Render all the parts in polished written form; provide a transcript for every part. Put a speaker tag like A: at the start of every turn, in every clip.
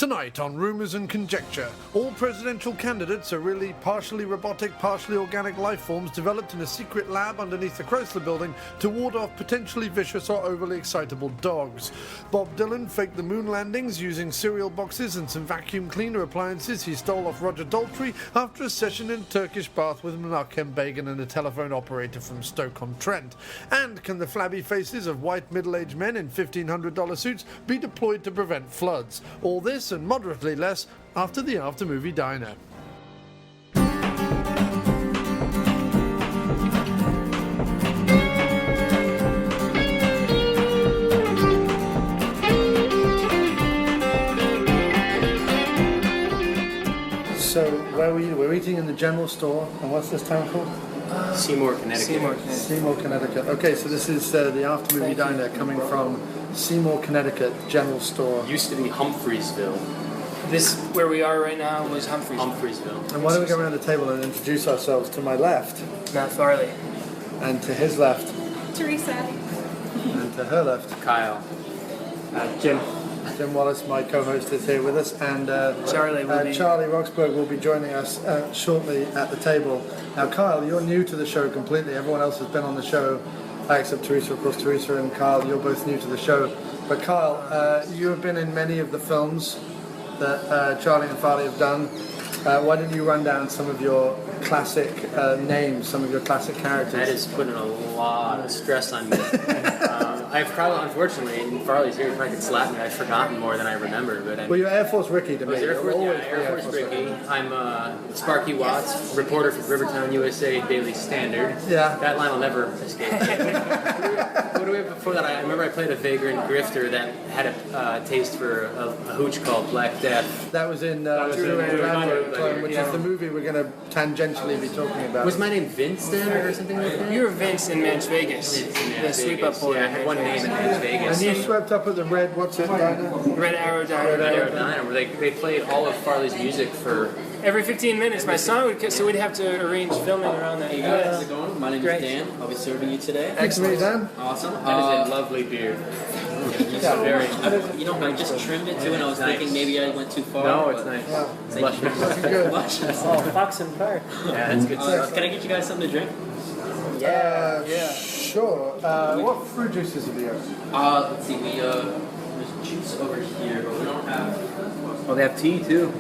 A: Tonight on Rumours and Conjecture, all presidential candidates are really partially robotic, partially organic life forms developed in a secret lab underneath the Chrysler building to ward off potentially vicious or overly excitable dogs. Bob Dylan faked the moon landings using cereal boxes and some vacuum cleaner appliances he stole off Roger Daltrey after a session in a Turkish bath with Menachem Begin and a telephone operator from Stoke-on-Trent. And can the flabby faces of white middle-aged men in $1,500 suits be deployed to prevent floods? All this and moderately less after the after-movie diner. So, where were you? We're eating in the general store, and what's this town called?
B: Seymour, Connecticut.
A: Seymour, Connecticut. Okay, so this is the after-movie diner coming from Seymour, Connecticut general store.
B: Used to be Humphreysville.
C: This, where we are right now, was
B: Humphreysville.
A: And why don't we go around the table and introduce ourselves? To my left.
C: Matt Farley.
A: And to his left.
D: Theresa.
A: And to her left.
B: Kyle.
C: Jim.
A: Jim Wallace, my co-host, is here with us, and Charlie Roxburgh will be joining us shortly at the table. Now, Kyle, you're new to the show completely. Everyone else has been on the show, except Theresa. Of course, Theresa and Kyle, you're both new to the show. But Kyle, you have been in many of the films that Charlie and Farley have done. Why don't you run down some of your classic names, some of your classic characters?
B: That is putting a lot of stress on me. I've probably, unfortunately, and Farley's here, he probably could slap me. I've forgotten more than I remember. But
A: well, you're Air Force Ricky to me.
B: Air Force Ricky. I'm Sparky Watts, reporter for Rivertown, USA Daily Standard.
A: Yeah.
B: That line will never escape. What do we have before that? I remember I played a vagrant grifter that had a taste for a hooch called Black Death.
A: That was in Druid Gladiator Clone, which is the movie we're going to tangentially be talking about.
B: Was my name Vince then, or something like that?
C: You were Vince in Manch Vegas. The sweep up boy.
B: Yeah, I had one name in Manch Vegas.
A: And you swept up at the Red, what's it, diner?
C: Red Arrow Diner.
B: Red Arrow Diner, where they played all of Farley's music for...
C: Every 15 minutes, my son would, so we'd have to arrange filming around that.
E: Hey guys, how's it going? My name is Dan. I'll be serving you today.
A: Excellent, Dan.
E: Awesome.
B: That is a lovely beard. Very.
E: I just trimmed it too, and I was thinking maybe I went too far.
B: No, it's nice.
A: Good.
E: Oh,
C: Fox and Park.
B: Yeah, that's good stuff.
E: Can I get you guys something to drink?
A: Sure. What fruit juices have you got?
E: Let's see. There's juice over here, but we don't have.
B: Oh, they have tea too.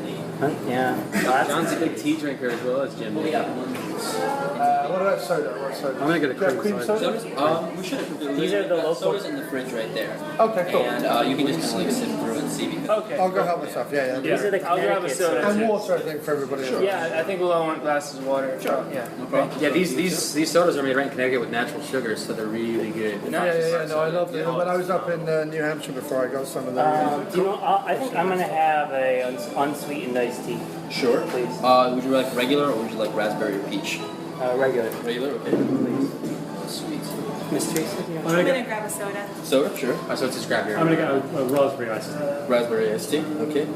E: Yeah.
B: John's a big tea drinker as well as Jim.
E: We got one juice.
A: What about soda? What soda?
B: I'm gonna get a cream soda.
E: Sodas? We should have. These are the local sodas in the fridge right there.
A: Okay, cool.
E: And you can just kind of like sip through and see.
C: Okay.
A: I'll go help myself. Yeah.
C: These are the Connecticut sodas.
A: And water, I think, for everybody else.
C: Yeah, I think we'll all want glasses of water. Sure. Yeah.
E: No problem.
B: Yeah, these sodas are made right in Connecticut with natural sugars, so they're really good.
A: Yeah. No, I love them. When I was up in New Hampshire before, I got some of them.
F: Do you know? I think I'm gonna have a unsweetened iced tea.
E: Sure.
F: Please.
E: Would you like regular or would you like raspberry or peach?
F: Regular.
E: Regular, okay.
F: Please.
E: Sweet.
F: Miss Teresa?
D: I'm gonna grab a soda.
E: Soda, sure.
B: So just grab your.
G: I'm gonna get a raspberry iced tea.
E: Raspberry iced tea, okay.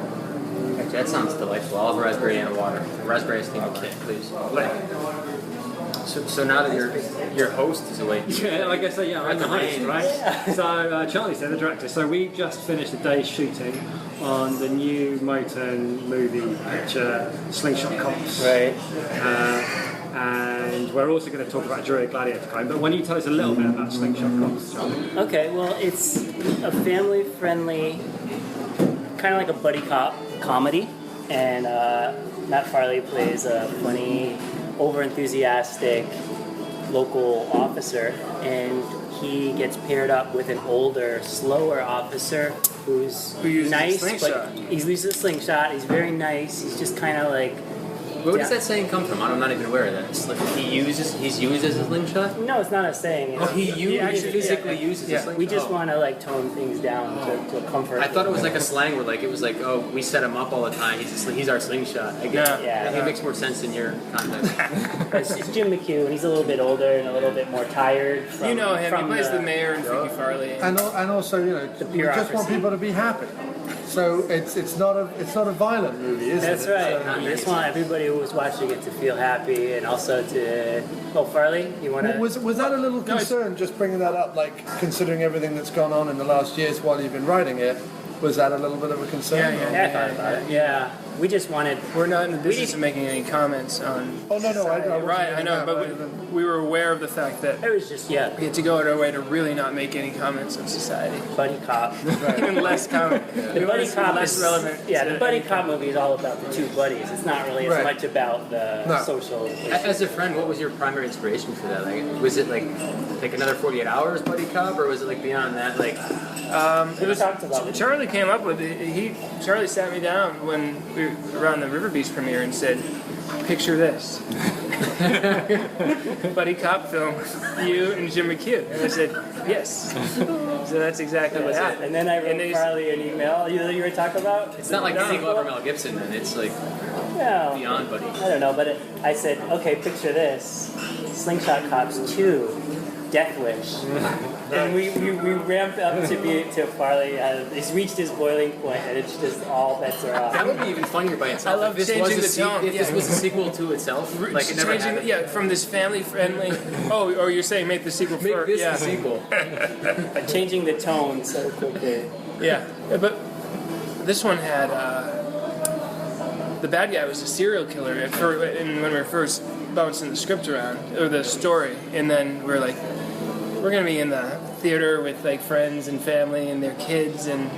B: Actually, that sounds delightful. I'll have a raspberry and a water. Raspberry iced tea, okay, please. So now that your host is awake.
G: Yeah, like I say, yeah, I'm the host, right? So Charlie's the director. So we just finished a day's shooting on the new Motern movie picture, Slingshot Cops.
F: Right.
G: And we're also going to talk about Druid Gladiator Clone. But why don't you tell us a little bit about Slingshot Cops, Charlie?
F: Okay. Well, it's a family-friendly, kind of like a buddy cop comedy, and Matt Farley plays a funny, over-enthusiastic local officer, and he gets paired up with an older, slower officer who
C: uses
F: nice,
C: a slingshot.
F: but he uses a slingshot. He's very nice. He's just kind of like.
B: Where does that saying come from? I'm not even aware of that. He's used as a slingshot?
F: No, it's not a saying.
B: Oh, he actually physically uses a slingshot?
F: We just want to like tone things down to comfort.
B: I thought it was like a slang where like it was like, oh, we set him up all the time. He's our slingshot. I get it.
F: Yeah.
B: I think it makes more sense in your context.
F: It's Jim McHugh, and he's a little bit older and a little bit more tired. From,
C: You know him. He
F: from
C: plays the mayor in Freaky Farley.
A: And also, you know, we just want
F: bureaucracy.
A: people to be happy. So it's not a violent movie, is
F: That's
A: it?
F: right. We just want everybody who was watching it to feel happy, and also to. Oh, Farley, you want to?
A: Was that a little concern, just bringing that up, like considering everything that's gone on in the last years while you've been writing it? Was that a little bit of a concern?
F: I thought about it. Yeah. We just wanted.
C: We're not in the business of making any comments on.
A: Oh no,
C: I know, but we were aware of the fact that
F: It was just
C: we had to go out our way to really not make any comments on society,
F: buddy cop.
C: even less comment.
F: The buddy cop
C: less
F: is
C: relevant.
F: Yeah,
C: to
F: the buddy
C: anything.
F: cop movie is all about the two buddies. It's not really as much about the social.
B: As a friend, what was your primary inspiration for that? Like, was it like another 48 Hours buddy cop, or was it like beyond that? Like,
C: It was
F: talked about it.
C: Charlie came up with it. Charlie sat me down when we were around the River Beast premiere and said, "Picture this, buddy cop film, you and Jim McHugh." And I said, "Yes." So that's exactly what happened.
F: And then I wrote Farley an email. You were talking about?
B: it's not like the sequel over Mel Gibson, then. It's like
F: No.
B: beyond buddy.
F: I don't know, but I said, okay, picture this: Slingshot Cops 2, Death Wish. And we ramped up to Farley. He's reached his boiling point, and it's just all bets are off.
B: That would be even funnier by itself.
C: I love
B: if this
C: changing
B: was
C: the tone.
B: If this was a sequel to itself, like it never happened.
C: Yeah, from this family-friendly. Or you're saying make the sequel
B: Make
C: first?
B: this
C: Yeah.
B: the sequel.
F: Changing the tone so quickly.
C: Yeah, but this one had the bad guy was a serial killer. And when we were first bouncing the script around or the story, and then we're like, we're gonna be in the theater with like friends and family and their kids, and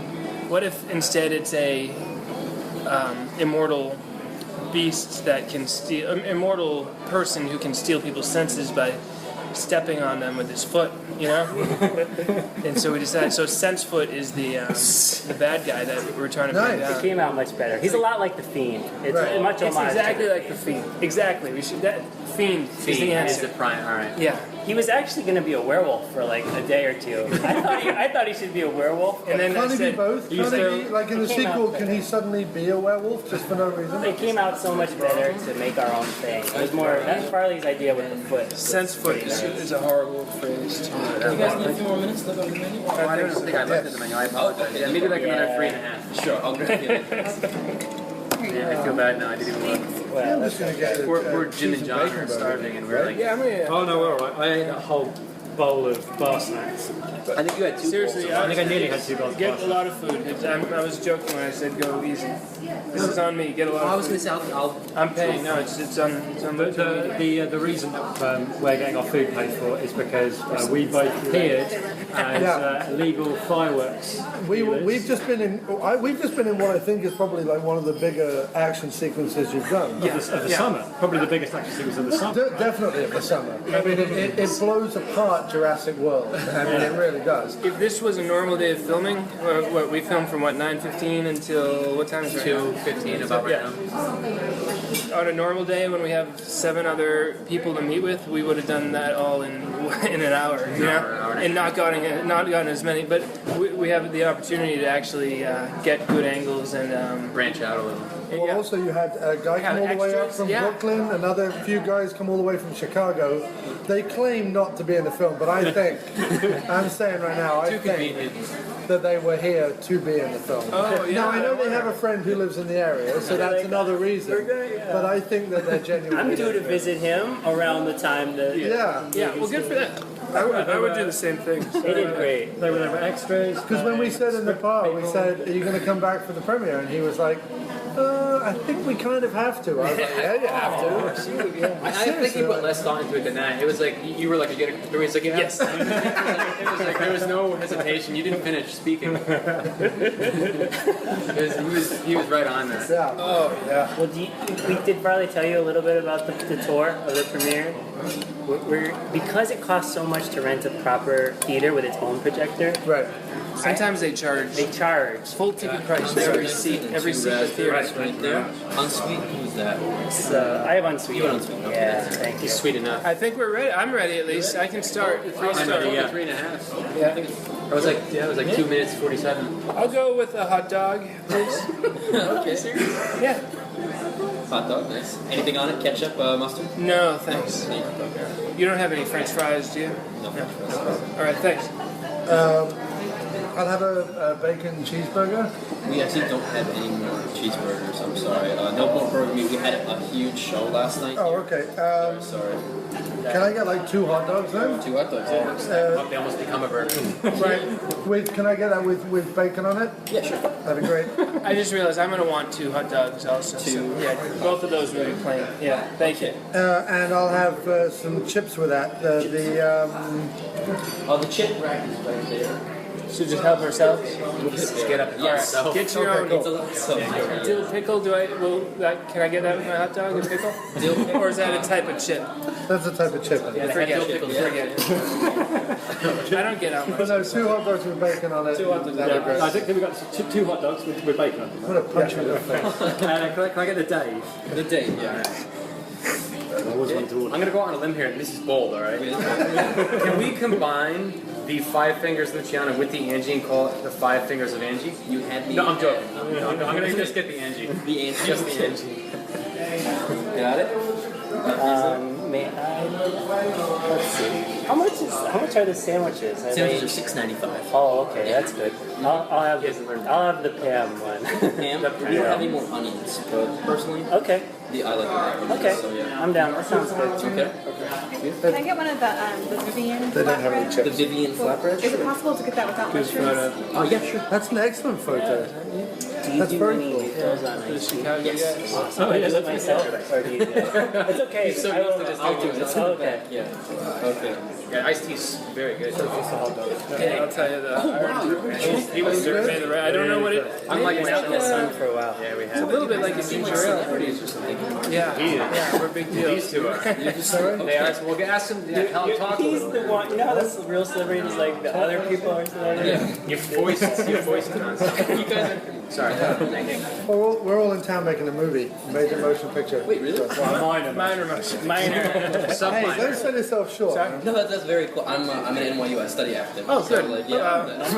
C: what if instead it's a immortal beast that can steal, immortal person who can steal people's senses by stepping on them with his foot, you know? And so we decided, so Sensefoot is the bad guy that we're trying to bring
A: Nice.
F: It
C: down.
F: came out much better. He's a lot like the Fiend. It's much
C: It's
F: homage
C: exactly
F: to
C: like the Fiend. Exactly. We should. That Fiend is the
B: Is
C: answer.
B: the prime. All right.
C: Yeah.
F: He was actually going to be a werewolf for like a day or two. I thought he should be a werewolf.
C: And then I
A: Can he be
C: said,
A: both?
C: he's
A: Can he be, like in the
F: It came
A: sequel,
F: out
A: can he suddenly be a werewolf just for no reason?
F: It came out so much better to make our own thing. It was more, that's Farley's idea with the foot.
C: Sensefoot is a horrible phrase.
E: You guys need a few more minutes to look on the menu?
B: I don't think I looked at the menu. I apologize. Yeah, maybe like another 3.5.
E: Sure, I'll grab you.
B: Yeah, I feel bad now. I didn't even look.
F: Well,
A: I'm just going to get
B: We're Jim
A: cheese
B: and
A: and
B: John
A: bacon
B: are
A: burger.
B: starving, and we're like,
C: Yeah, I mean,
G: Oh no, we're alright. I ate a whole bowl of bar snacks.
B: I think you had two.
C: seriously,
G: I think I nearly had 2 bowls of
C: get
G: bar
C: a lot of food. I was joking when I said go easy. This is on me. Get a lot
B: I
C: of
B: was
C: food.
B: going to say, I'll
C: I'm paying. No, it's on
G: But the reason that we're getting our food paid for is because we both appeared as illegal fireworks.
A: We've just been in what I think is probably like one of the bigger action sequences you've done.
G: Of the summer, probably the biggest action sequence of the summer.
A: Definitely of the summer. I mean, it blows apart Jurassic World. I mean, it really does.
C: If this was a normal day of filming, what we filmed from 9:15 until what time is it?
B: 2:15 about right now.
C: On a normal day when we have 7 other people to meet with, we would have done that all in an hour, you know, and not gotten as many. But we have the opportunity to actually get good angles and
B: Branch out a little.
A: Well, also you had a guy come all the way up
C: extras,
A: from
C: yeah.
A: Brooklyn, another few guys come all the way from Chicago. They claim not to be in the film, but I think, I'm saying right now, I
B: Too
A: think
B: convenient.
A: that they were here to be in the film.
C: Oh, yeah.
A: Now, I know they have a friend who lives in the area, so that's another reason. But I think that they're genuine.
F: I'm due to visit him around the time that
A: Yeah.
C: yeah, well, good for them. I would do the same thing.
F: they did great.
G: They were extras.
A: Because when we said in the bar, we said, are you going to come back for the premiere? And he was like, I think we kind of have to. I was like, yeah, you have to.
B: I think he put less thought into it than that. It was like you were like, "You get it?" He was like, "Yeah."
C: Yes.
B: It was like there was no hesitation. You didn't finish speaking. He was right on that.
A: Yeah.
C: Oh yeah.
F: Well, did Farley tell you a little bit about the tour of the premiere? Because it costs so much to rent a proper theater with its own projector,
A: Right.
C: Sometimes they charge
F: they charge.
C: full ticket price for every seat in the theater.
E: Right there. Unsweet, who's that?
F: I have Unsweet.
E: You have Unsweet, okay.
F: Yeah, thank you.
B: He's sweet enough.
C: I think we're ready. I'm ready at least. I can start.
B: I'm
C: 3-star.
B: ready. Yeah, 3.5.
C: Yeah.
B: I was like, it was like 2 minutes 47.
C: I'll go with a hot dog, please.
E: Okay.
C: Yeah.
E: Hot dog, nice. Anything on it? Ketchup, mustard?
C: No, thanks.
E: Any hot dog?
C: You don't have any French fries, do you?
E: No.
C: All right, thanks.
A: I'll have a bacon cheeseburger.
E: We actually don't have any more cheeseburgers. I'm sorry. No more burger meat. We had a huge show last night.
A: Oh, okay.
E: Sorry.
A: Can I get like 2 hot dogs then?
E: 2 hot dogs.
B: They almost become a burger.
A: Right. Can I get that with bacon on it?
E: Yeah, sure.
A: That'd be great.
C: I just realized I'm going to want 2 hot dogs also. 2. So, yeah, both of those will be plain. Yeah, thank you.
A: And I'll have some chips with that.
E: Oh, the chip rack is right there.
C: So just help ourselves.
B: Just get up and yourself.
C: Get your own. Dill pickle? Can I get that with my hot dog? A pickle? Or is that a type of chip?
A: That's a type of chip.
C: Forget it. I don't get out much.
A: But no, 2 hot dogs with bacon on it.
G: 2 hot dogs.
A: That'd be great.
G: I think we've got 2 hot dogs with bacon on them.
A: I'm gonna punch you in the face.
G: Can I get the Dave?
E: The date, yeah.
G: I always want to order.
B: I'm gonna go out on a limb here, and this is bold, all right? Can we combine the 5 fingers Luciana with the Angie and call it the 5 fingers of Angie?
E: You had the.
B: No, I'm joking. No, I'm gonna just get the Angie.
E: The Angie.
B: Just the Angie.
E: Got it?
F: May I? Let's see. How much are the sandwiches?
E: Sandwiches are $6.95.
F: Oh, okay, that's good. I'll have the Pam one.
E: Ham? We don't have any more onions, but personally,
F: Okay.
E: I like the
F: Okay.
E: So yeah.
F: I'm down. That sounds good.
E: Okay.
D: Can I get one of the Vivian
A: They don't have any
D: flatbread?
E: The
A: chips.
E: Vivian flatbread.
D: Is it possible to get that without mushrooms?
E: Oh yeah, sure.
A: That's an excellent photo.
F: Do you
A: That's
F: do
A: very
F: any
A: cool.
F: refills on ice tea?
E: Yes.
F: Awesome. I do it myself, or do you do it? It's okay.
B: So
F: I will.
E: I'll do it. It's in the
F: Okay.
E: back. Yeah. Okay.
B: Yeah, iced tea's very good.
C: Yeah, I'll tell you that. He was surveyed the right. I don't know what it.
B: I'm like
F: Been out in the sun for a while.
B: Yeah, we
C: It's a
B: have.
C: little bit like a ginger ale.
E: Celebrities or something.
C: Yeah, we're big deals.
B: These two are.
A: Sorry?
B: They are. So we'll ask them. Yeah, tell them talk a
F: He's
B: little
F: the
B: bit.
F: one. You know how this real celebrities like the other people are celebrities.
B: Your voice nonsense. You guys are. Sorry.
A: We're all in town making a movie, major motion picture.
E: Wait, really?
C: Minor.
F: Minor.
A: Hey,
B: Subminor.
A: don't sell yourself short.
E: No, that's very cool. I'm at NYU. I study acting.
C: Oh, good.
E: So, like, yeah, that's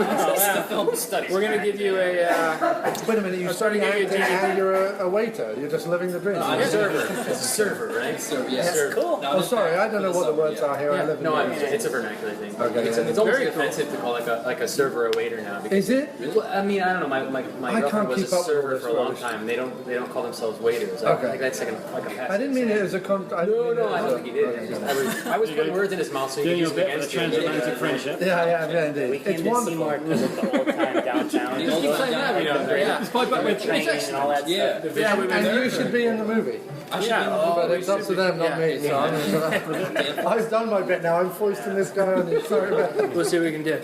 E: the film studies.
C: We're gonna give you a.
A: Wait a minute, you study
C: starting to give you a
A: acting and you're a waiter. You're just living the dream.
E: I'm a server.
B: It's a server, right?
E: So, yeah.
F: That's cool.
E: No,
A: Oh, sorry, I don't know what the words are here. I live in
B: No,
A: the
B: it's a vernacular thing.
A: Okay,
B: It's,
A: yeah.
B: it's almost
C: Very
B: offensive to call like a server a waiter now. Because,
A: Is it?
B: Well, I mean, I don't know. My
A: I
B: girlfriend
A: can't
B: was a
A: keep up with all
B: server
A: this
B: for a long
A: rubbish.
B: time. They don't call themselves waiters.
A: Okay.
B: Like that's like a past.
A: I didn't mean it as a
B: No, I don't think he did. It's just- I was putting words in his mouth so he could
G: Doing
B: use
G: a
B: it
G: bit of a
B: against you.
G: transatlantic friendship.
A: Yeah, indeed.
F: We came
A: It's
F: to
A: wonderful.
F: Seymour because of the old time downtown.
E: The old time
B: Yeah.
G: It's quite back with
F: Train and all that
E: Yeah.
F: stuff.
C: Yeah, we
A: And you should be in the movie.
E: I should be in the movie.
A: But it's up to them, not me. So I've done my bit now. I'm foisting this guy on you. Sorry about that.
C: We'll see what we can do.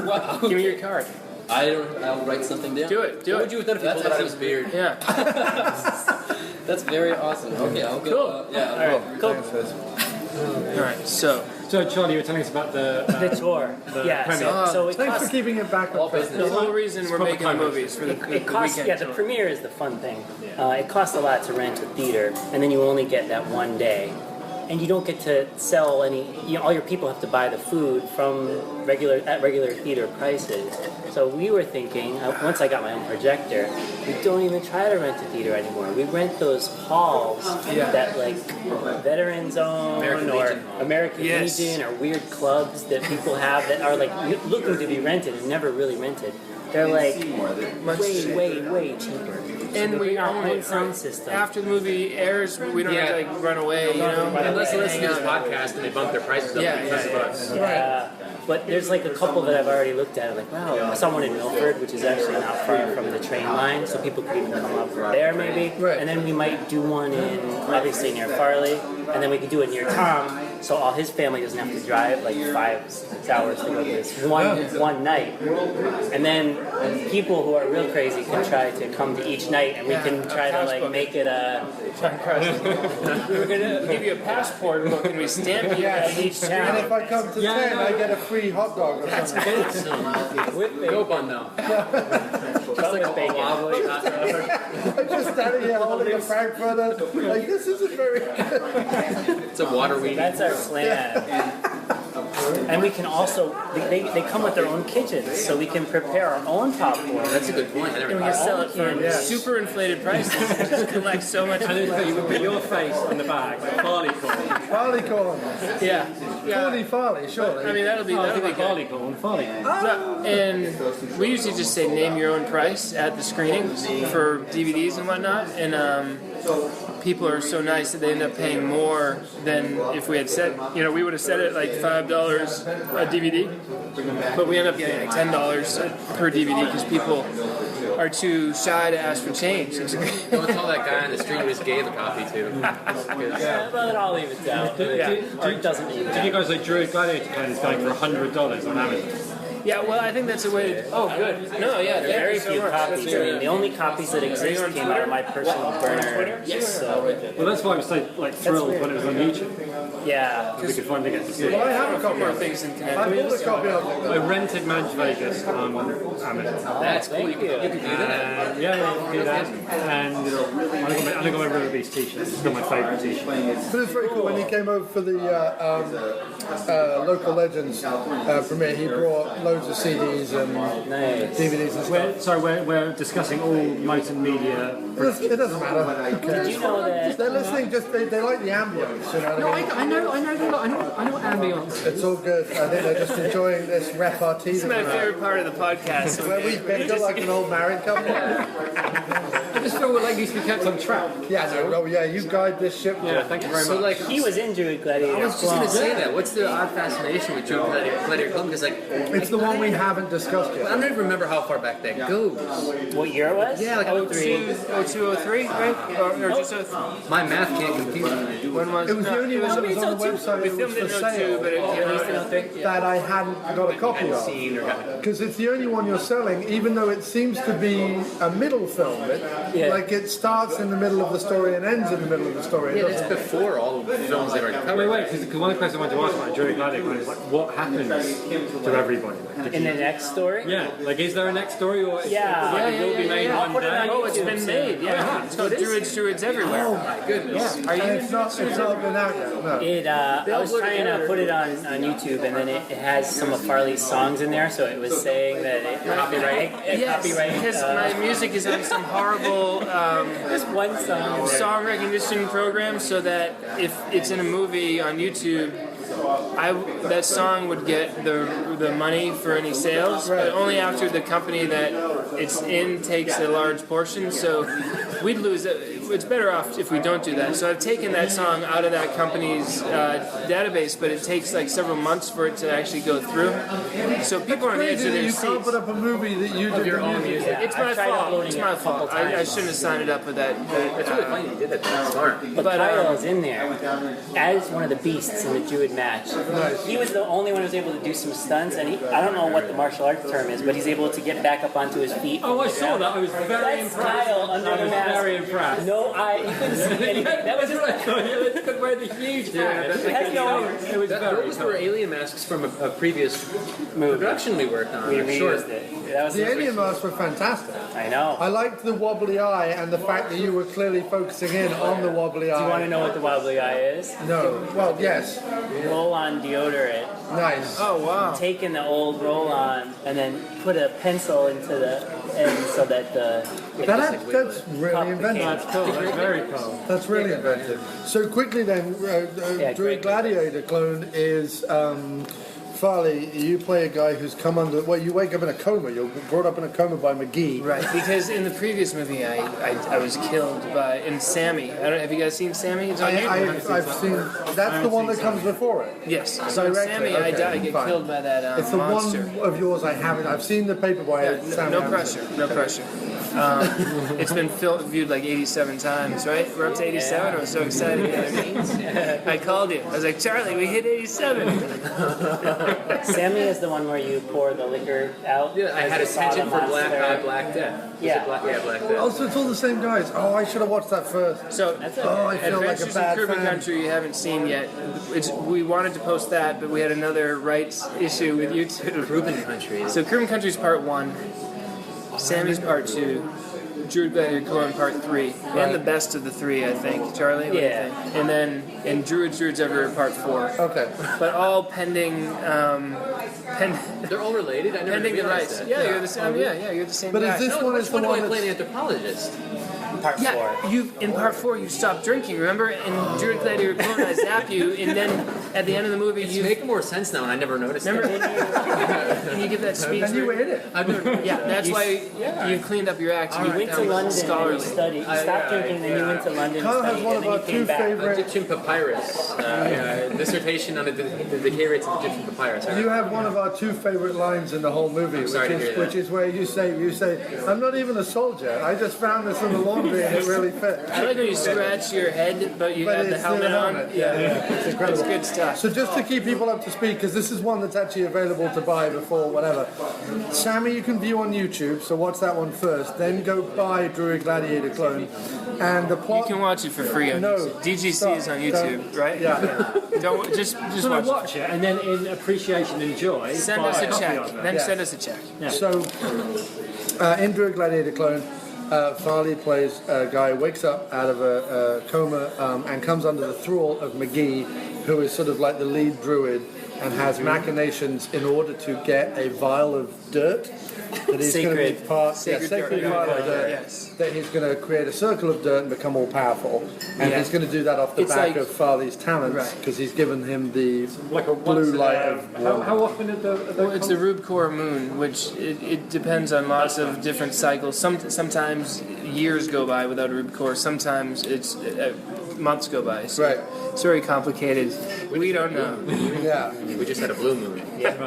E: Wow.
C: Give me your card.
E: I'll write something down.
C: Do it.
B: What
C: Do
B: would
C: it.
B: you have done if you
E: That's
B: pulled it out of his
E: actually
B: beard?
C: Yeah.
E: That's very awesome. Okay, I'll go.
C: Cool.
E: Yeah.
C: All right. Cool. All right. So.
G: So, Charlie, you were telling us about the
F: The tour. Yeah. So it
A: Thanks for
F: costs.
A: keeping it back on track.
C: The whole reason we're making the movies for the
F: It costs.
C: weekend
F: Yeah, the
C: tour.
F: premiere is the fun thing. It costs a lot to rent a theater, and then you only get that one day. And you don't get to sell any. All your people have to buy the food from regular theater prices. So we were thinking, once I got my own projector, we don't even try to rent a theater anymore. We rent those halls that like Veterans own American
C: Yes.
F: Legion or weird clubs that people have that are like looking to be rented and never really rented. They're like way cheaper.
C: And we
F: our
C: own
F: own
C: it.
F: sound system.
C: After the movie airs, we don't have to like run away, you know.
B: Unless they listen to
C: Hang
B: this
C: out.
B: podcast and they bump their prices up because of us.
F: But there's like a couple that I've already looked at. Like, wow, someone in Milford, which is actually not far from the train line, so people could even come up there maybe.
A: Right.
F: And then we might do one in obviously near Farley, and then we could do it near Tom, so all his family doesn't have to drive like 5-6 hours to go to this one night. And then people who are real crazy can try to come to each night, and we can try to like make it a.
C: We're gonna give you a passport book and we stamp you at each
A: And
C: town.
A: if I come to 10, I get a free hot dog or something.
B: Go bun though.
F: Just like bacon.
B: Wobbly hot dog.
A: I'm just standing here holding a Frankfurter. Like, this isn't very
B: It's a water weed.
F: That's our plan. And we can also, they come with their own kitchens, so we can prepare our own popcorn.
B: That's a good point. I never
C: And we
B: thought
C: can
B: of
C: sell it for super inflated prices and just collect so much.
G: And then you would put your face on the bag, Farley corn.
A: Farley corn.
C: Yeah.
A: corny Farley, surely.
C: I mean, that'll be good.
G: Farley Clone, Farley.
C: And we usually just say name your own price at the screenings for DVDs and whatnot, and people are so nice that they end up paying more than if we had said, we would have said it like $5 a DVD, but we end up getting like $10 per DVD because people are too shy to ask for change.
B: Don't tell that guy on the street who just gave a copy to.
F: Yeah, well, I'll leave it down. It doesn't mean
G: Did you guys say Druid Gladiator Clone is going for $100 on Amazon?
C: Yeah, well, I think that's a way to... Oh, good. No, yeah,
F: very few copies. I mean, the only copies that exist came out of my personal burner.
C: Yes.
F: So,
G: Well, that's why I was so thrilled when it was on YouTube.
F: yeah.
G: We could finally get to see
A: Well, I
G: it.
A: have a copy
C: More
A: of it.
C: things in
A: I
C: Connecticut.
A: bought a copy of it.
G: I rented Manch Vegas on Amazon.
B: That's cool. You can do that.
G: Yeah, you can do that. And I got my River Beast t-shirt. It's still my favourite t-shirt.
A: But it's very cool. When he came over for the Local Legends premiere, he brought loads of CDs and DVDs and stuff.
G: We're discussing all Motern media.
A: It doesn't matter. Who cares?
F: Did you know that?
A: They're listening. They like the ambience. You know what I mean?
G: I know ambience.
A: It's all good. I think they're just enjoying this repartee.
C: It's my favorite part of the podcast.
A: Where we bicker like an old married couple.
G: I just feel like needs to be kept on track.
A: Yeah, no, well, yeah, you guide this ship.
G: Yeah, thank you very
B: So,
G: much.
B: like,
F: He was in Druid Gladiator.
B: I was just going to say that. What's the odd fascination with Druid Gladiator Clone? Because,
A: It's the one we haven't discussed
B: I
A: yet.
B: don't even remember how far back that goes.
F: What year it was?
B: Yeah, like
C: 02, 03, right? Or just 03.
B: My math can't compute.
C: When was
A: It was the only one that was on the website
C: We
A: that
C: filmed
A: was
C: it
A: for
C: in 02,
A: sale
C: but it came out in 03.
A: that I hadn't got a copy of.
B: Seen or got
A: Because it's the only one you're selling, even though it seems to be a middle film. Like it starts in the middle of the story and ends in the middle of the story.
B: Yeah,
A: It
B: it's
A: doesn't-
B: before all the films they've already covered.
G: Wait, because one of the questions I wanted to ask about Druid Gladiator Clone is like, what happens to everybody?
F: In the next story?
G: Yeah, like, is there a next story or
F: Yeah.
G: like, it will be made
F: I'll
G: one
F: put it
G: day?
F: on
C: Oh, it's been made, yeah. It's called Druids Everywhere.
A: Oh my
B: Goodness.
C: Are you
A: And it's not been out yet. No.
F: It, I was trying to put it on YouTube, and then it has some of Farley's songs in there, so it was saying that it copyright.
C: Because my music is on some horrible
F: Just one song.
C: song recognition program, so that if it's in a movie on YouTube, that song would get the money for any sales, but only after the company that it's in takes a large portion. So we'd lose it. It's better off if we don't do that. So I've taken that song out of that company's database, but it takes like several months for it to actually go through. So people are on the edge
A: Crazy
C: of
A: that
C: their
A: you can't
C: seats.
A: put up a movie that you did your own music.
C: It's my fault. It's my fault. I shouldn't have signed it up with that.
B: That's really funny you did that. That's smart.
F: But Kyle is in there as one of the beasts in the Druid match. He was the only one who was able to do some stunts, and I don't know what the martial arts term is, but he's able to get back up onto his feet.
G: Oh, I saw that. I was very
F: That's
G: impressed.
F: Kyle under the mask.
G: Very impressed.
F: No eye, he couldn't see anything. That was just
G: He could wear the huge hat.
F: has no.
G: It was very
B: Those were alien masks from a previous production we worked on.
F: We
B: I'm sure.
F: reused it. That was
A: The alien masks were fantastic.
F: I know.
A: I liked the wobbly eye and the fact that you were clearly focusing in on the wobbly eye.
F: Do you want to know what the wobbly eye is?
A: No. Well, yes.
F: Roll-on deodorant.
A: Nice.
C: Oh wow!
F: Taking the old roll-on and then put a pencil into the end so that the
A: That's really inventive.
F: That's
G: cool. That's very cool.
A: That's really inventive. So quickly then, Druid Gladiator Clone is Farley. You play a guy who's come under. Well, you wake up in a coma. You're brought up in a coma by McGee.
C: Right, because in the previous movie, I was killed in Sammy. Have you guys seen Sammy? It's on YouTube.
A: I've seen. That's the one that comes before it.
C: Yes. So in
A: Directly,
C: Sammy, I
A: okay,
C: get
A: fine.
C: killed by that
A: It's the
C: monster.
A: one of yours I haven't. I've seen the paper boy.
C: Yeah,
A: Sam
C: no
A: Anderson.
C: pressure. No pressure. It's been viewed like 87 times, right? We're up to 87. I was so excited. I called you. I was like, Charlie, we hit 87.
F: Sammy is the one where you pour the liquor out.
B: Yeah, I had a
F: as you saw
B: penchant
F: the
B: for Black
F: monster.
B: Eye, Black Death.
F: Yeah.
B: Black Death.
A: Oh, so it's all the same guys. Oh, I should have watched that first.
C: So,
A: Oh, I feel like a
C: Adventures in
A: bad
C: Caribbean
A: fan.
C: Country you haven't seen yet. We wanted to post that, but we had another rights issue with YouTube.
B: Caribbean Country.
C: So Caribbean Country's part 1. Sammy's part 2. Druid Gladiator Clone Part 3, and the best of the 3, I think. Charlie, what do you think? And then in Druids Everywhere Part 4.
A: Okay.
C: But all pending.
B: They're all related. I never
C: Pending the
B: realized
C: rights.
B: that.
C: Yeah, you're the same. Yeah, you're the same
A: But
C: guy.
A: is this one is the
B: When do
A: one
B: I play
A: that's...
B: an anthropologist?
F: Part 4.
C: Yeah, in Part 4 you stop drinking. Remember, in Druid Gladiator Clone, I zap you, and then at the end of the movie,
B: It's
C: you
B: making more sense now, and I never noticed.
C: remember
B: that.
C: and you give that speech.
A: And you ate it.
C: Yeah, that's why you've cleaned up your act.
F: You went to London and you
C: scholarly.
F: studied. You stopped drinking, then you went to London and
A: Kyle has
F: studied,
A: one
F: and
A: of
F: then
A: our
F: you came
A: two
F: back.
A: favorite...
B: Egyptian papyrus. Dissertation on the decay rates of Egyptian papyrus.
A: You have one of our two favorite lines in the whole movie,
B: sorry to hear that.
A: which is where you say, I'm not even a soldier. I just found this in the laundry and it really fit.
C: I like when you scratch your head, but you
A: But
C: have the
A: it's
C: helmet on.
A: Yeah, it's incredible.
C: It's good stuff.
A: So just to keep people up to speed, because this is one that's actually available to buy before whatever. Sammy, you can view on YouTube, so watch that one first. Then go buy Druid Gladiator Clone. And the
C: You
A: plot...
C: can watch it for free on
A: No,
C: YouTube. DGC
A: stop,
C: is on YouTube,
A: don't-
C: right?
A: Yeah.
C: Don't just
G: So
C: watch it.
G: watch it, and then in appreciation and joy,
C: Send
G: buy
C: us a
G: copy
C: check.
G: of it.
C: Then
A: Yeah.
C: send us a check.
A: So, in Druid Gladiator Clone, Farley plays a guy who wakes up out of a coma and comes under the thrall of McGee, who is sort of like the lead druid and has machinations in order to get a vial of dirt that he's going to be
F: Sacred.
A: part,
C: Sacred
A: sacred
C: dirt.
A: vial of dirt.
C: Yes.
A: That he's going to create a circle of dirt and become all powerful, and he's going to do that off the
C: It's
A: back
C: like-
A: of Farley's talents
C: Right.
A: because he's given him the
G: Like a
A: blue
G: once in
A: light
G: a-
A: of
G: How often are the
C: Well, it's a Rube Core moon, which it depends on lots of different cycles. Sometimes years go by without a Rube Core. Sometimes it's months go by. So
A: Right.
C: It's very complicated. We don't know.
A: yeah.
B: We just had a blue moon.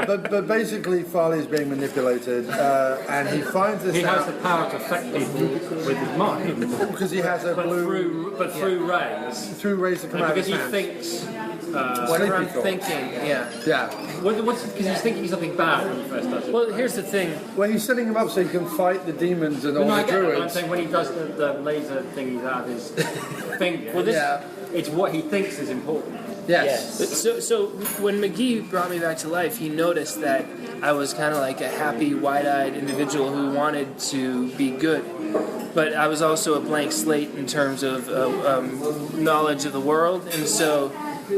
A: But basically, Farley's being manipulated, and he finds this
G: He has
A: out
G: the power to affect people with his mind,
A: because he has a
G: but
A: blue
G: through rays,
A: through rays that come out of
G: because
A: his
G: he
A: hand.
G: thinks.
C: Whatever I'm
A: Sleepy thought.
C: thinking, yeah.
A: Yeah.
G: Because he's thinking something bad when he first does it.
C: Well, here's the thing.
A: Well, he's setting him up so he can fight the demons and all
G: No, I
A: the
G: get it, but I'm
A: druids.
G: saying when he does the laser thingies out of his finger,
C: Well, this-
A: Yeah.
G: it's what he thinks is important.
A: Yes.
C: So when McGee brought me back to life, he noticed that I was kind of like a happy, wide-eyed individual who wanted to be good. But I was also a blank slate in terms of knowledge of the world, and so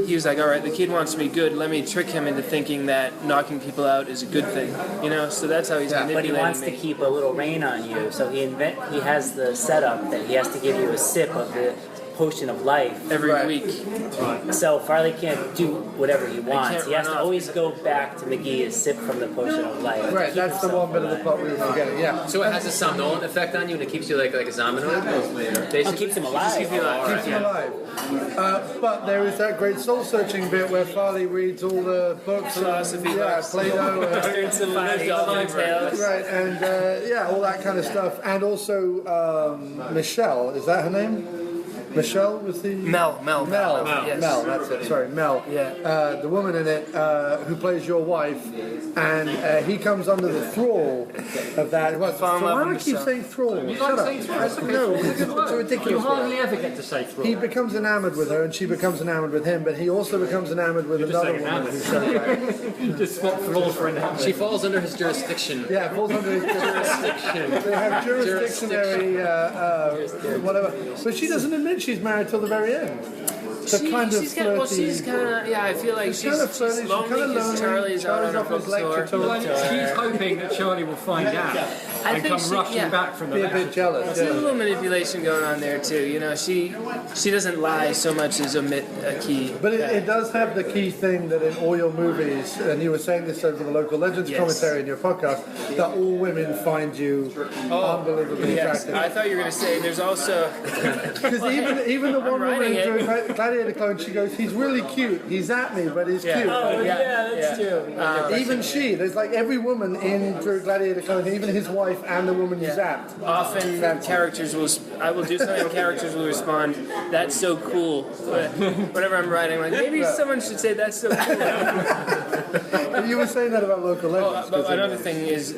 C: he was like, all right, the kid wants to be good, let me trick him into thinking that knocking people out is a good thing, you know? So that's how he's
A: Yeah.
F: But he
C: manipulating
F: wants
C: me.
F: to keep a little rain on you, so he has the setup that he has to give you a sip of the potion of life.
C: Every
A: Right.
C: week.
F: So Farley can't do whatever he wants.
C: can't
F: He has
C: run
F: to
C: off.
F: always go back to McGee and sip from the potion of life.
A: Right,
F: Keep
A: that's the
F: himself
A: one bit of the
F: alive.
A: plot we were forgetting. Yeah.
B: So it has a somnolent effect on you, and it keeps you like a zombinoid.
F: Oh,
B: Basically,
F: keeps him alive.
C: Keep you alive.
A: Keeps him alive. But there is that great soul-searching bit where Farley reads all the books,
C: Philosophy
A: yeah,
C: books.
A: Plato,
C: Western civilization tales.
A: right, and all that kind of stuff, and also Michelle. Is that her name? Michelle was the
C: Mel, yes.
A: Mel, that's it. Sorry, Mel.
C: Yeah.
A: The woman in it who plays your wife, and he comes under the thrall of that. What,
C: Fall in love
A: why do I
C: with
A: keep
C: Michelle.
A: saying thrall?
G: You
A: Shut
G: like
A: up.
G: saying thrall? It's okay.
A: No,
G: It's a
A: it's
G: good
A: a
G: word. You
A: ridiculous word.
G: hardly ever get to say thrall.
A: He becomes enamored with her, and she becomes enamored with him. But he also becomes enamored with
G: just
A: another
G: saying
A: woman
G: enamored.
A: who's so great.
G: You just swap thralls for an
B: she falls under his jurisdiction.
A: Yeah, it falls under his jurisdiction. They have jurisdictionary, whatever. But she doesn't admit she's married till the very end. So kind of
C: she's kind of, well,
A: flirty.
C: she's kind of, yeah, I feel like she's,
A: kind of flirty,
C: she's
A: she's
C: lonely
A: kind of
C: because
A: lonely.
C: Charlie's out on
A: Charlie's
C: her
A: off his
C: bookstore.
A: lecture tour.
G: She's hoping that Charlie will find out
C: I
G: and
C: think
G: come
C: she-
G: rushing
C: yeah.
G: back from the
A: Be a
G: lecture.
A: bit jealous.
C: There's a
A: Yeah.
C: little manipulation going on there too. You know, she doesn't lie so much as omit a key.
A: But it does have the key thing that in all your movies, and you were saying this over the Local Legends
C: Yes.
A: commentary in your podcast, that all women find you unbelievably
C: Yes,
A: attractive.
C: I thought you were going to say there's also.
A: Because even the one woman
C: writing it.
A: during Gladiator Clone, she goes, he's really cute. He's at me, but he's cute.
F: That's true.
A: Even she, there's like every woman in Druid Gladiator Clone, even his wife and the woman you zapped.
C: Often characters will I will do something and characters will respond, "That's so cool." Whenever I'm writing, like maybe someone should say, "That's so cool."
A: You were saying that about local legends.
C: But another thing is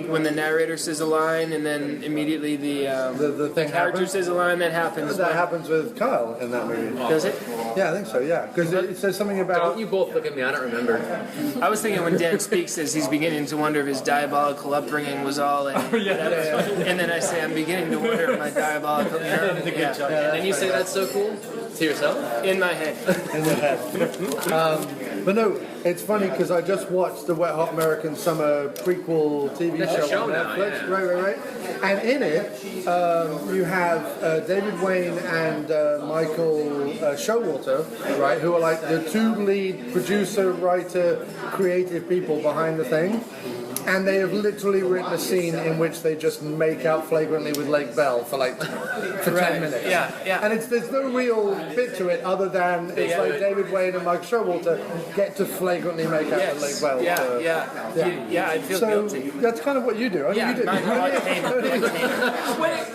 C: when the narrator says a line and then immediately the
A: thing
C: character
A: happens?
C: says a line that happens.
A: That happens with Kyle in that movie.
C: Does it?
A: Yeah, I think so. Yeah, because it says something about.
B: Don't you both look at me? I don't remember.
C: I was thinking when Dan speaks, as he's beginning to wonder if his diabolical upbringing was all. And then I say, I'm beginning to wonder if my diabolical.
B: And then you say that's so cool to yourself?
C: In my head.
A: In your head. But no, it's funny because I just watched the Wet Hot American Summer prequel TV show on Netflix.
B: Now, yeah.
A: Right. And in it, you have David Wayne and Michael Showalter, right, who are like the two lead producer, writer, creative people behind the thing. And they have literally written a scene in which they just make out flagrantly with Lake Bell for 10 minutes.
C: Yeah.
A: And there's no real bit to it other than it's like David Wayne and Mike Showalter get to flagrantly make out with Lake Bell.
C: Yeah, I feel
A: so
C: guilty.
A: that's kind of what you do. Only you do.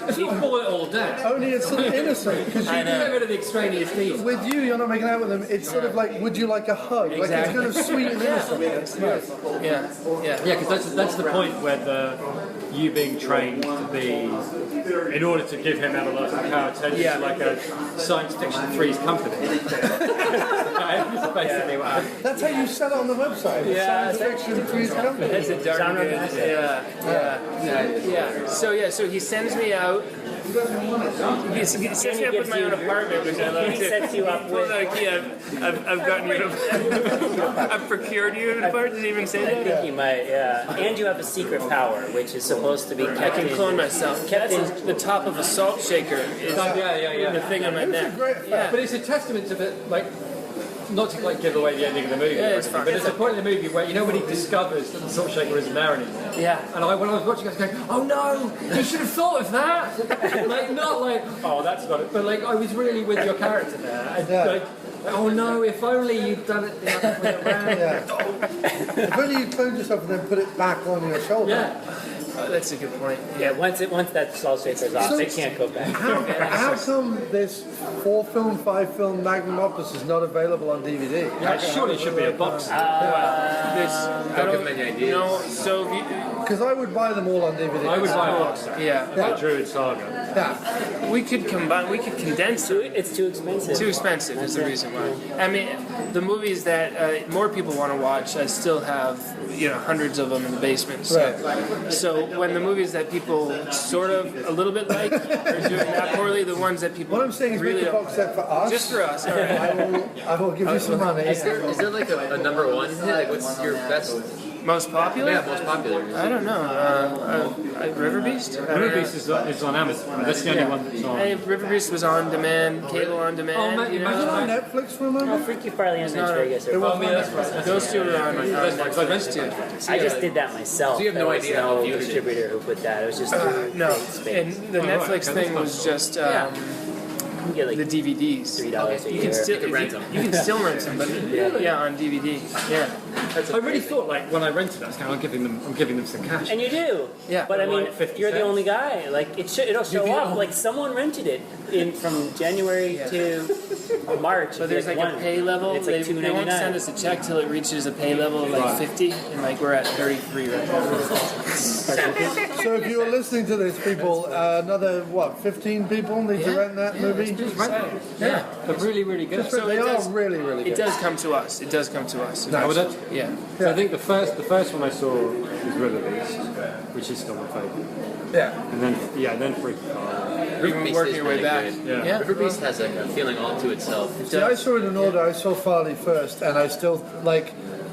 G: If you boil it all down.
A: Only it's sort of innocent because you
G: get rid of the extraneous details.
A: with you, you're not making out with them. It's sort of like, would you like a hug? Like it's kind of sweet and innocent. It's nice.
G: Yeah, because that's the point where you being trained to be, in order to give him everlasting power, turns into like a science fiction Three's Company. That's basically what happens.
A: That's how you sell it on the website.
F: Yeah,
A: Science fiction Three's Company.
C: That's a darn good. Yeah. So he sends me out. He sets me up with my own apartment, which I love too.
F: He sets you up with.
C: I've gotten you. I've procured you an apartment. Did he even say
F: I
C: that?
F: think you might, yeah. And you have a secret power, which is supposed to be kept
C: I can clone myself.
F: Kept
C: That's
F: in.
C: the top of a salt shaker. Is the thing on my neck.
G: But it's a testament to the, not to give away the ending of the movie,
C: it's fine.
G: but there's a point in the movie where when he discovers that the salt shaker isn't there anymore.
C: Yeah.
G: And when I was watching, I was going, "Oh no, you should have thought of that!" Not "Oh, that's not it," but I was really with your character there. And, "Oh no, if only you'd done it the other way around."
A: If only you cloned yourself and then put it back on your shoulder.
G: Yeah.
C: Oh, that's a good point.
F: Yeah, once that salt shaker's off, they can't go back.
A: How come this 4-film, 5-film magnum opus is not available on DVD?
G: Surely it should be a box.
B: Don't give them any ideas.
C: No, so
A: Because I would buy them all on DVD.
G: I would buy a box set.
C: yeah,
G: Druid Saga.
A: Yeah.
C: we could combine. We could condense it.
F: It's too expensive.
C: Too expensive is the reason why. I mean, the movies that more people want to watch, I still have hundreds of them in the basement. So when the movies that people sort of a little bit like are doing that poorly, the ones that people
A: What I'm saying is
C: really
A: make a
C: don't.
A: box set for us.
C: Just for us. All right.
A: I will give you some money.
B: Is there like a number one hit? Like what's your best?
C: Most popular?
B: Yeah, most popular.
C: I don't know. River Beast?
G: River Beast is on Amazon. That's the only one that's on.
C: Hey, River Beast was on demand, cable on demand.
G: Oh, man,
A: Was it on Netflix for a
F: No,
A: moment?
F: Freaky Farley and
C: not-
F: Vegas.
C: Those two are on Netflix too.
F: I just did that myself.
B: So you have no
F: There was
B: idea how
F: no
B: viewed it is.
F: distributor who put that. It was just
C: No,
F: space.
C: and the Netflix thing was just
F: You get like
C: the DVDs.
F: $3 a
C: You
F: year.
C: can still
B: rent them.
C: You can still rent them, but on DVD. Yeah.
G: I really thought when I rented it, I was going, I'm giving them some cash.
F: And you do.
C: Yeah.
F: But I mean,
G: Like 50
F: you're the
G: cents?
F: only guy. Like it'll show up. Like someone rented it from January to March.
C: So there's like a pay level.
F: It's like
C: They won't send us a check till it reaches a pay level of 50, and we're at 33 right now.
A: So if you are listening to this, people, another 15 people need to rent that movie.
C: Yeah.
G: They're really, really good.
C: So
A: They
C: it
A: are
C: does-
A: really, really
C: It
A: good.
C: does come to us. It does come to us.
G: Well, that's,
C: Yeah.
G: So I think the first one I saw was River Beast, which is still my favourite.
A: Yeah.
G: And then Freaky Farley.
B: River Beast
C: working
B: is
C: your way
B: really
C: back.
B: good.
G: Yeah.
B: River Beast has like a feeling all to itself.
A: See, I saw it in order. I saw Farley first, and I still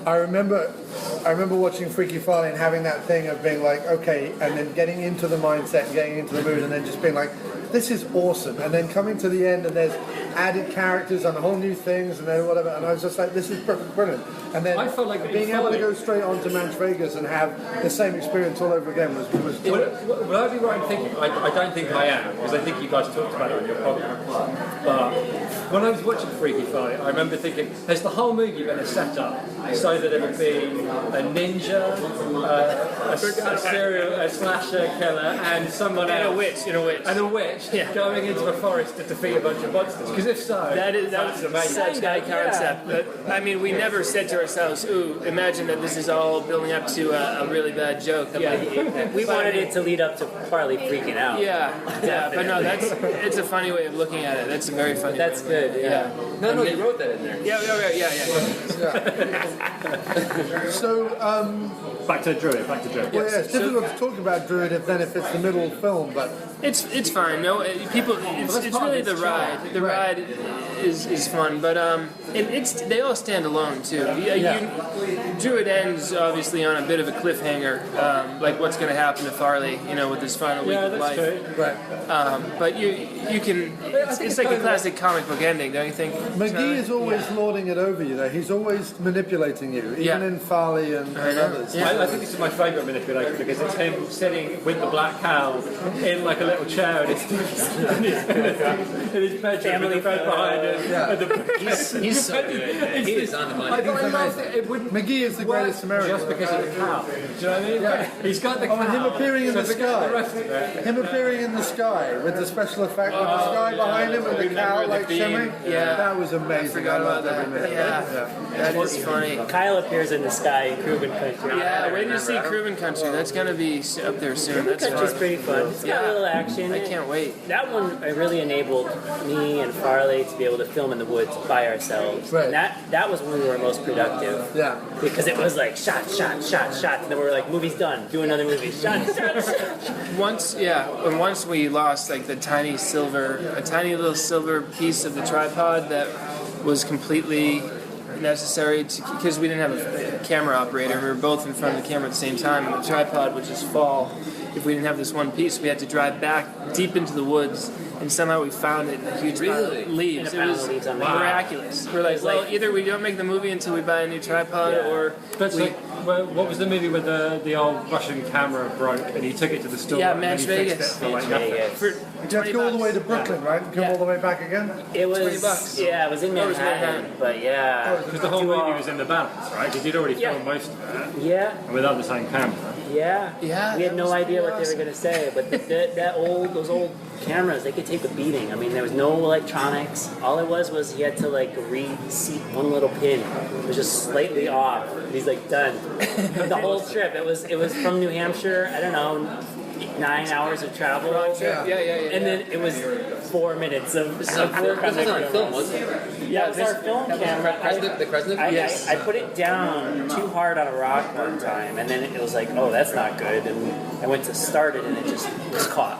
A: I remember watching Freaky Farley and having that thing of being like, okay, and then getting into the mindset, and getting into the mood, and then just being like, this is awesome. And then coming to the end, and there's added characters and whole new things and then whatever. And I was just like, this is brilliant. And then
G: I felt like
A: being able to go straight on to Manch Vegas and have the same experience all over again was
G: Will I be right in thinking? I don't think I am, because I think you guys talked about it on your podcast. But when I was watching Freaky Friday, I remember thinking, there's the whole movie been a setup so that it would be a ninja, a slasher killer, and someone else.
C: And a witch.
G: Going into a forest to defeat a bunch of monsters. Because if so, that's amazing.
C: Such high concept. But I mean, we never said to ourselves, "Ooh, imagine that this is all building up to a really bad joke."
F: We wanted it to lead up to Farley freaking out.
C: Yeah. But no, it's a funny way of looking at it. That's a very funny.
F: That's good. Yeah.
B: No, you wrote that in there.
C: Yeah.
A: So,
G: Back to Druid.
A: well, yeah, it's difficult to talk about Druid if it's the middle film, but
C: It's fine. No, people. It's really the ride. The ride is fun, but they all stand alone too. Druid ends obviously on a bit of a cliffhanger, like what's going to happen to Farley, with his final week of life.
G: True.
A: right.
C: But you can. It's like a classic comic book ending, don't you think?
A: McGee is always lording it over you, though. He's always manipulating you, even in Farley and others.
G: I think this is my favourite manipulation because it's him sitting with the black cow in like a little chair in his bedroom with the bed behind him.
A: Yeah.
B: He's so good. He is on the money.
G: I love it.
A: McGee is the greatest American.
G: Just because of the cow. Do you know what I mean?
A: Yeah.
G: He's got the cow.
A: And him appearing in the
G: forget the rest
A: sky.
G: of it.
A: Him appearing in the sky with the special effect of the sky behind him and the cow like shimmering.
C: Yeah.
A: That was amazing.
C: Forgot about that. Yeah. That is funny.
F: Kyle appears in the sky in Cruben Country.
C: Yeah, wait to see Cruben Country. That's gonna be up there soon. That's
F: Country's
C: fun.
F: pretty fun. It's got a little action.
C: I can't wait.
F: That one really enabled me and Farley to be able to film in the woods by ourselves.
A: Right.
F: And that was when we were most productive.
A: Yeah.
F: Because it was like shot, and then we were like, movie's done, do another movie, shot.
C: Once we lost like a tiny little silver piece of the tripod that was completely necessary because we didn't have a camera operator. We were both in front of the camera at the same time, and the tripod would just fall if we didn't have this one piece. We had to drive back deep into the woods, and somehow we found it in a huge pile of leaves. It was miraculous. We're like, well, either we don't make the movie until we buy a new tripod, or
G: But what was the movie where the old Russian camera broke and he took it to the store?
C: Yeah,
G: and then
C: Manch
G: he fixed
C: Vegas.
G: it for like nothing?
C: for
A: You have to go all the way to Brooklyn, right? And come all the way back again?
F: It was
C: $20.
F: Yeah, it was in Manhattan, but yeah.
G: Because the whole movie was in the balance, right? Because you'd already filmed most of it
F: Yeah.
G: and without the same camera.
F: Yeah.
C: Yeah,
F: We had
C: that
F: no
C: was
F: idea what
C: awesome.
F: they were going to say, but those old cameras, they could take a beating. I mean, there was no electronics. All it was he had to like reseat one little pin. It was just slightly off. And he's like done. The whole trip. It was from New Hampshire. I don't know, 9 hours of travel.
C: Yeah.
F: And then it was 4 minutes of work on
B: This was on
F: the
B: film, wasn't it?
F: Yeah, it was our film camera.
B: The Kresnik?
F: I put it down too hard on a rock one time, and then it was like, oh, that's not good. And I went to start it, and it just was caught.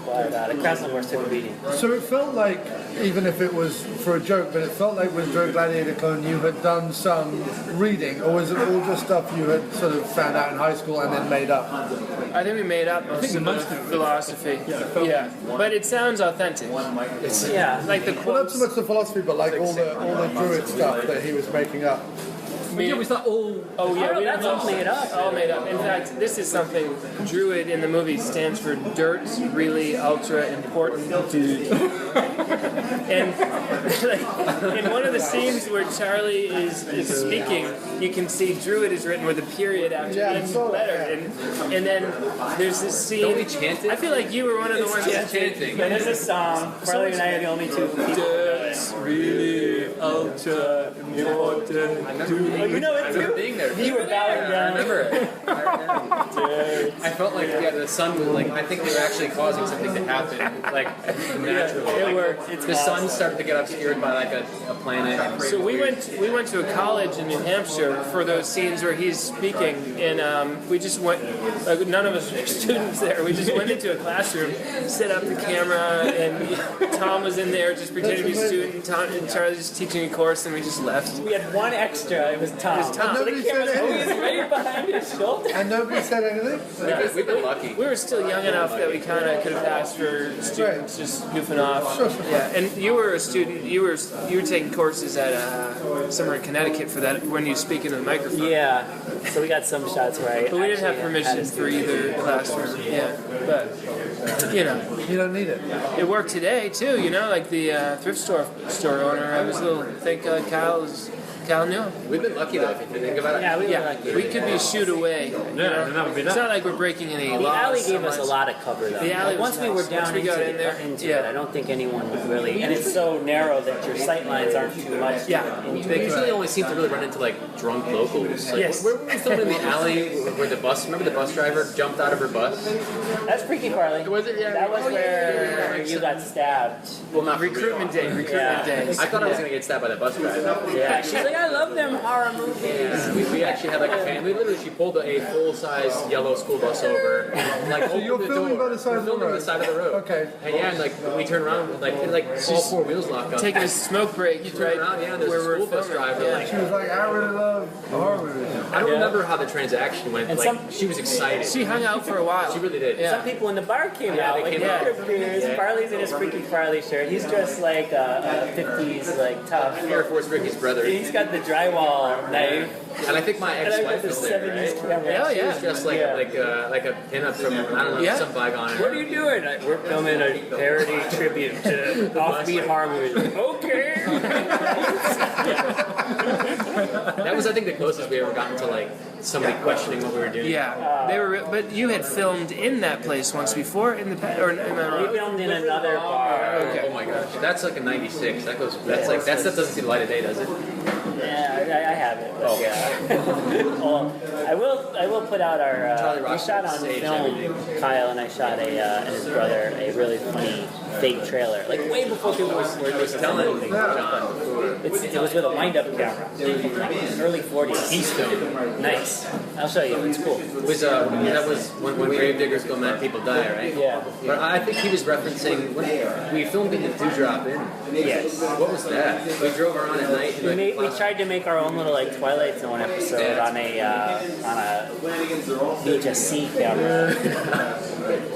F: But the Krasnov horse took a beating.
A: So it felt like, even if it was for a joke, but it felt like with Druid Gladiator Clone you had done some reading, or was it all just stuff you had sort of found out in high school and then made up?
C: I think we made up most of the philosophy. Yeah, but it sounds authentic. It's like the
A: Well, not
C: quotes.
A: so much the philosophy, but like all the Druid stuff that he was making up.
G: Was that all?
C: Oh yeah, we
F: that's all made up.
C: All made up. In fact, this is something Druid in the movie stands for Dirt's Really Ultra Important Dude. And like, in one of the scenes where Charlie is speaking, you can see Druid is written with a period after each letter, and then there's this scene.
B: Don't we chant it?
C: I feel like you were one of the ones that
B: chanting.
F: And there's a song. Farley and I are the only two people.
C: Dirt's Really Ultra Important Dude.
F: You know it
B: The
F: too.
B: thing there.
F: You were bowing
B: I
F: down.
B: remember it. I felt like the sun was like, I think they were actually causing something to happen, like naturally.
F: It worked.
B: The sun started to get obscured by like a planet.
C: So we went to a college in New Hampshire for those scenes where he's speaking, and we just went. None of us were students there. We just went into a classroom, set up the camera, and Tom was in there just pretending to be a student. Tom and Charlie just teaching a course, and we just left.
F: We had one extra. It was Tom.
A: And nobody said anything.
F: Right behind his shoulder.
A: And nobody said anything?
B: We've been lucky.
C: We were still young enough that we kind of could have asked for students just goofing off. Yeah, and you were a student. You were taking courses at somewhere in Connecticut for that when you speak into the microphone.
F: Yeah. So we got some shots right.
C: But we didn't have permission for either classroom. Yeah, but you know,
A: You don't need it.
C: it worked today too. You know, like the thrift store owner. I was a little. I think Kyle knew him.
B: We've been lucky though, if you think about it.
F: Yeah, we were
C: Yeah,
F: lucky.
C: we could be shooed away. You know?
G: that would be
C: It's
G: that.
C: not like we're breaking any
F: The
C: laws.
F: alley gave
C: so
F: us a
C: much.
F: lot of cover, though.
C: The alley
F: Like,
C: was
F: once we
C: nice.
F: were down
C: Once we got in there,
F: into
C: yeah.
F: it, I don't think anyone would really. And it's so narrow that your sight lines aren't too much.
C: Yeah.
B: They usually only seem to really run into like drunk locals. Like,
C: Yes.
B: Where were we filming in the alley where the bus? Remember the bus driver jumped out of her bus?
F: That's freaky, Farley.
B: Was it? Yeah.
F: That was
B: Oh, yeah,
F: where
B: yeah.
F: you got stabbed.
B: Well, not
C: Recruitment day.
F: Yeah.
C: Day.
B: I thought I was gonna get stabbed by the bus driver.
F: Yeah. She's like, I love them horror movies.
B: We actually had like a family. Literally, she pulled a full-size yellow school bus over. And, like, opened
A: you're
B: the
A: filming
B: door.
A: by the side
B: We're
A: of the
B: filming
A: road.
B: the side of the road.
A: Okay.
B: And yeah, and like we turn around, like all four wheels lock up.
C: Taking a smoke break
B: You turn
C: right
B: around, yeah, there's
C: where
B: a
C: we're
B: school bus
C: filming.
B: driver.
C: Yeah.
B: Like,
A: She was like, I really love horror movies.
B: I don't remember how the transaction went.
F: And
B: Like she was excited.
C: She hung out for a while.
B: She really did.
C: Yeah.
F: Some people in the bar came
B: Yeah,
F: out.
B: they
F: Like,
B: came
F: look
B: out.
F: at beers.
B: Yeah.
F: Farley's in his freaky Farley shirt. He's dressed like a 50s, like tough.
B: Air Force Ricky's brother.
F: He's got the drywall knife.
B: And I think my
F: And I got
B: ex-wife
F: the
B: was there,
F: 70s
B: right?
F: camera.
C: Yeah,
B: She
C: yeah.
B: was just like
F: Yeah.
B: like a pinup from I don't know
C: Yeah.
B: some bygone.
F: What are you doing? We're filming a parody tribute to offbeat horror movies. Okay.
B: That was I think the closest we ever gotten to like somebody questioning what we were doing.
C: Yeah, they were. But you had filmed in that place once before in the or am I
F: We
C: wrong?
F: filmed in another bar.
B: Oh my gosh, that's like a '96. That goes. That's like that stuff doesn't see the light of day, does it?
F: Yeah, I have it. But yeah. Well, I will put out our.
B: Charlie
F: We
B: Roxburgh
F: shot on
B: saved
F: film. Kyle and I shot and his brother a really funny fake trailer, like way before people were
B: Telling John.
F: It was with a wind-up camera, early 40s.
B: Keystone.
F: Nice. I'll show you. It's cool.
B: It was that was when Gravediggers Go Mad, people die, right?
F: Yeah.
B: But I think he was referencing when we filmed in the Dewdrop Inn.
F: Yes.
B: What was that? We drove around at night. And,
F: We tried to make our own little like Twilight Zone episode on a VHS-C camera,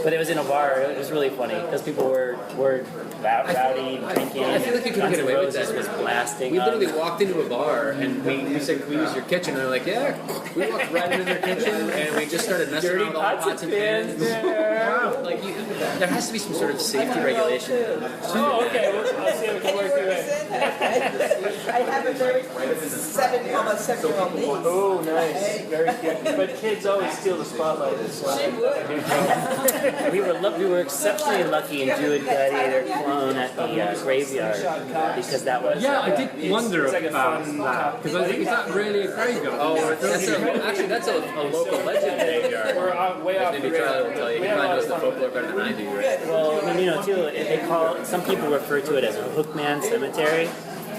F: but it was in a bar. It was really funny because people were rowdy, drinking.
B: I feel like you couldn't
F: Guns
B: get
F: N'
B: away with
F: Roses
B: that.
F: was blasting.
B: We literally walked into a bar and we said, "Can we use your kitchen?" And they're like, "Yeah." We walked right into their kitchen and we just started messing
F: dirty
B: around with all the
F: pots and pans. Yeah.
B: Like there has to be some sort of safety regulation.
C: Oh, okay. I'll see if we can work through it.
H: I have a very almost 7-year-old niece.
C: Oh, nice. Very good. But kids always steal the spotlight. So.
H: She would.
F: We were exceptionally lucky in Druid Gladiator Clone at the graveyard because that was.
G: Yeah, I did wonder
C: It's like a
G: about
C: fun
G: that because I think is that really a graveyard?
B: Oh, that's a local legend graveyard.
C: We're way off the
B: Maybe Charlie will tell you. He probably knows the folklore better than I do, right?
F: Well, I mean, too, they call some people refer to it as a Hookman Cemetery.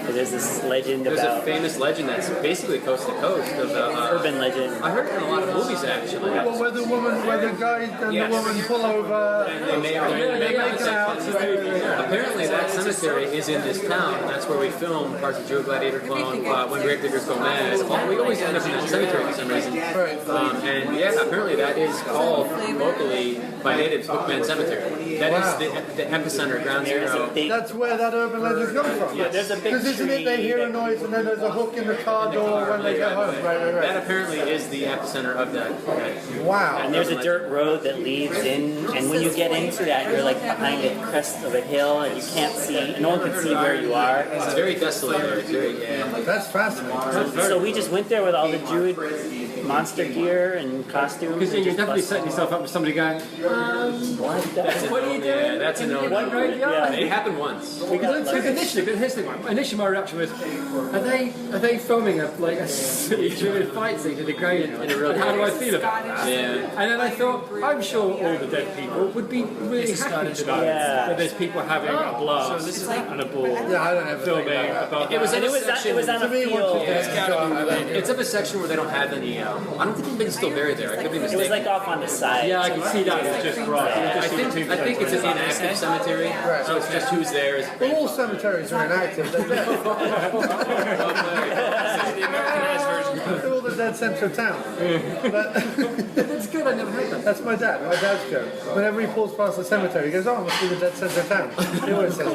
F: There's this legend
B: There's a
F: about
B: famous legend that's basically coast to coast of
F: urban legend.
B: I heard it in a lot of movies actually.
A: Well, where the guy and the woman pull over,
B: They make it out. Apparently, that cemetery is in this town, and that's where we film parts of Druid Gladiator Clone, when Gravediggers Go Mad. We always end up in that cemetery for some reason. And yeah, apparently that is called locally by natives Hookman Cemetery. That is the epicenter, ground zero.
A: that's where that urban legend comes from.
F: Yeah, there's a big
A: Because isn't it they hear a noise and then there's a hook in the car door when they get home? Right.
B: That apparently is the epicenter of that.
A: Wow.
F: And there's a dirt road that leads in, and when you get into that, you're like behind a crest of a hill, and you can't see, no one can see where you are.
B: It's very desolate there. It's very,
A: That's fascinating.
F: So we just went there with all the Druid monster gear and costumes.
G: Because
F: and
G: you're
F: just
G: definitely
F: bust-
G: setting yourself up with somebody going, what are you doing?
B: yeah, that's a no.
G: One graveyard?
F: Yeah.
B: It happened once.
G: Because here's the thing. Initially, my reaction was, are they filming a silly Druid fight scene in the graveyard? And how do I feel about that?
B: Yeah.
G: And then I thought, I'm sure all the dead people would be really happy to know
F: Yeah.
G: that there's people having a blast and a ball
A: Yeah, I don't ever think
G: filming
A: about that.
G: about
B: It was
G: that.
F: And it was on a
A: To me,
F: field.
A: once you get
B: It's of a section where they don't have any I don't think it's still buried there. I could be
F: It
B: mistaken.
F: was like off on the side.
G: Yeah, I can see that. It's just right.
B: I think it's an inactive cemetery, so it's just who's there.
A: Well, all cemeteries are inactive. They're dead.
C: The Americanized version.
A: They're all the dead centre of town. But
B: That's good. I never heard that.
A: that's my dad. My dad's joke. Whenever he pulls past the cemetery, he goes, "Oh, it must be the dead centre of town." He always says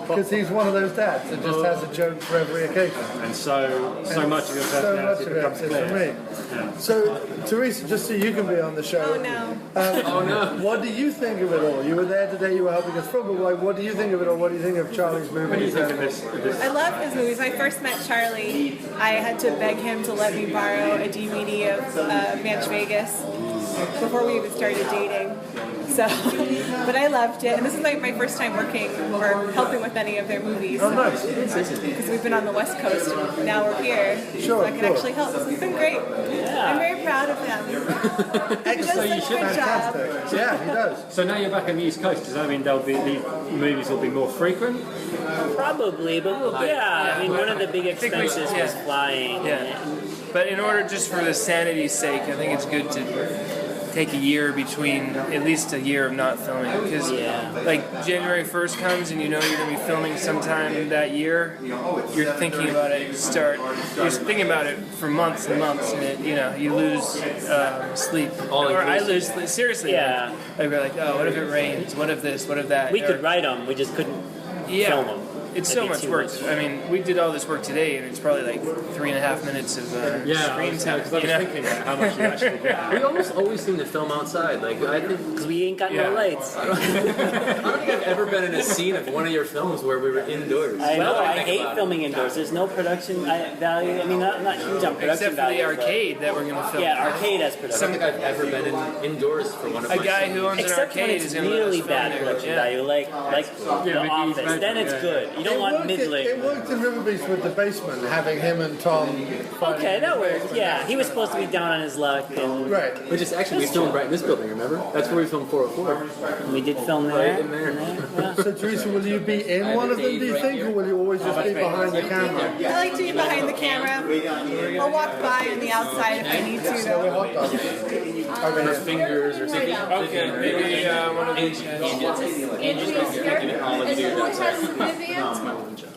A: because he's one of those dads that just has a joke for every occasion.
G: And so much of your
A: So much
G: personality
A: of it
G: becomes
A: is
G: clear.
A: for me. So, Theresa, just so you can be on the show.
D: Oh no.
B: Oh no.
A: What do you think of it all? You were there today. You were helping us film. But what do you think of it all? What do you think of Charlie's movie?
G: What do you think of this?
D: I love his movies. When I first met Charlie, I had to beg him to let me borrow a DVD of Match Vegas before we even started dating. So, but I loved it, and this is like my first time working or helping with any of their movies.
A: Oh, nice.
D: Because we've been on the West Coast, and now we're here, so I can actually help. So it's been great. I'm very proud of him. He does such a good job.
A: Fantastic. Yeah, he does.
G: So now you're back on the East Coast. Does that mean these movies will be more frequent?
F: Probably, but yeah, I mean, one of the big expenses
C: yeah.
F: was flying.
C: Yeah. But in order, just for the sanity's sake, I think it's good to take a year between, at least a year of not filming. Because, like, January 1st comes and you know you're going to be filming sometime that year, you're thinking about it, you're thinking about it for months and months, and you lose sleep. I lose sleep. Seriously.
F: Yeah.
C: Like, we're like, oh, what if it rains? What if this? What if that?
F: We could write them, we just couldn't film them.
C: It's
F: That'd
C: so
F: be
C: much
F: too
C: work.
F: much.
C: I mean, we did all this work today, and it's probably like 3.5 minutes of screen time.
G: I was thinking about how much you actually get.
B: We almost always seem to film outside. Like I think
F: Because we ain't got no lights.
B: I don't think I've ever been in a scene of one of your films where we were indoors.
F: I know, I
B: think
F: hate
B: about it.
F: filming indoors. There's no production value. I mean, not huge on production
C: Except for
F: value.
C: the
F: but-
C: arcade that we're going to film.
F: Yeah, arcade has
B: I don't
F: production.
B: think I've ever been indoors for one of
C: A
B: my
C: guy
B: films.
C: who owns an
F: Except when
C: arcade
F: it's
C: is going to
F: really bad production value, like The Office. Then it's good. You don't want middling.
A: It worked in River Beach with the basement, having him and Tom.
F: Okay, that worked. Yeah, he was supposed to be down on his luck, and
A: Right.
B: Which is actually, we filmed right in this building, remember? That's where we filmed 404.
F: we did film there.
B: Right in there.
F: Yeah.
A: So, Theresa, will you be in one of them, do you think, or will you always just be behind the camera?
D: I like to be behind the camera. I'll walk by on the outside if I need to, though.
A: Hot dog. Over here.
B: Fingers or something.
C: Okay, maybe one of these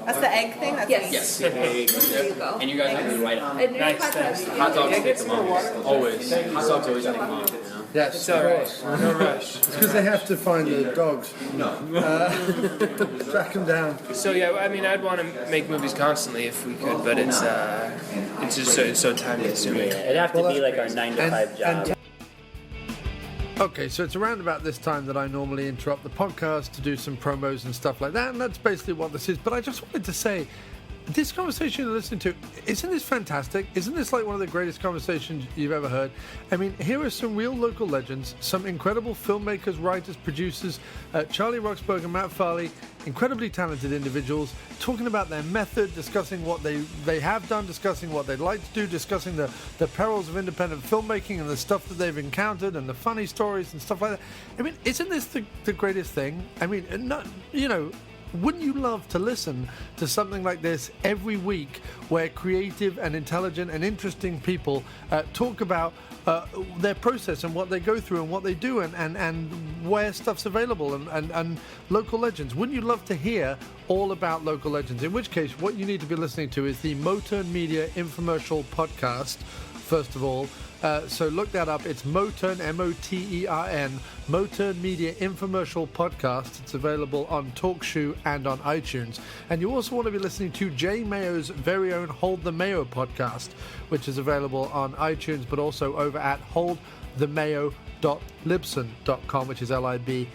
D: That's the egg thing? That's
E: Yes. And you guys have to write on.
C: Nice, thanks.
B: Hot dogs take the longest. Always. Hot dogs always take long.
A: Yes,
C: It's
A: of
C: all right.
A: course.
C: No rush.
A: It's because they have to find the dogs. Track them down.
C: So yeah, I mean, I'd want to make movies constantly if we could, but it's just so time consuming.
F: It'd have to be like our 9 to 5 job.
A: Okay, so it's around about this time that I normally interrupt the podcast to do some promos and stuff like that, and that's basically what this is. But I just wanted to say, this conversation you're listening to, isn't this fantastic? Isn't this like one of the greatest conversations you've ever heard? I mean, here are some real local legends, some incredible filmmakers, writers, producers, Charlie Roxburgh and Matt Farley, incredibly talented individuals, talking about their method, discussing what they have done, discussing what they'd like to do, discussing the perils of independent filmmaking and the stuff that they've encountered and the funny stories and stuff like that. I mean, isn't this the greatest thing? I mean, not, wouldn't you love to listen to something like this every week where creative and intelligent and interesting people talk about their process and what they go through and what they do and where stuff's available and local legends? Wouldn't you love to hear all about local legends? In which case, what you need to be listening to is the Motern Media Infomercial Podcast, first of all. So look that up. It's Motern, M-O-T-E-R-N, Motern Media Infomercial Podcast. It's available on TalkShoe and on iTunes. And you also want to be listening to Jay Mayo's very own Hold the Mayo podcast, which is available on iTunes, but also over at holdthemayo.libsyn.com, which is Libsyn.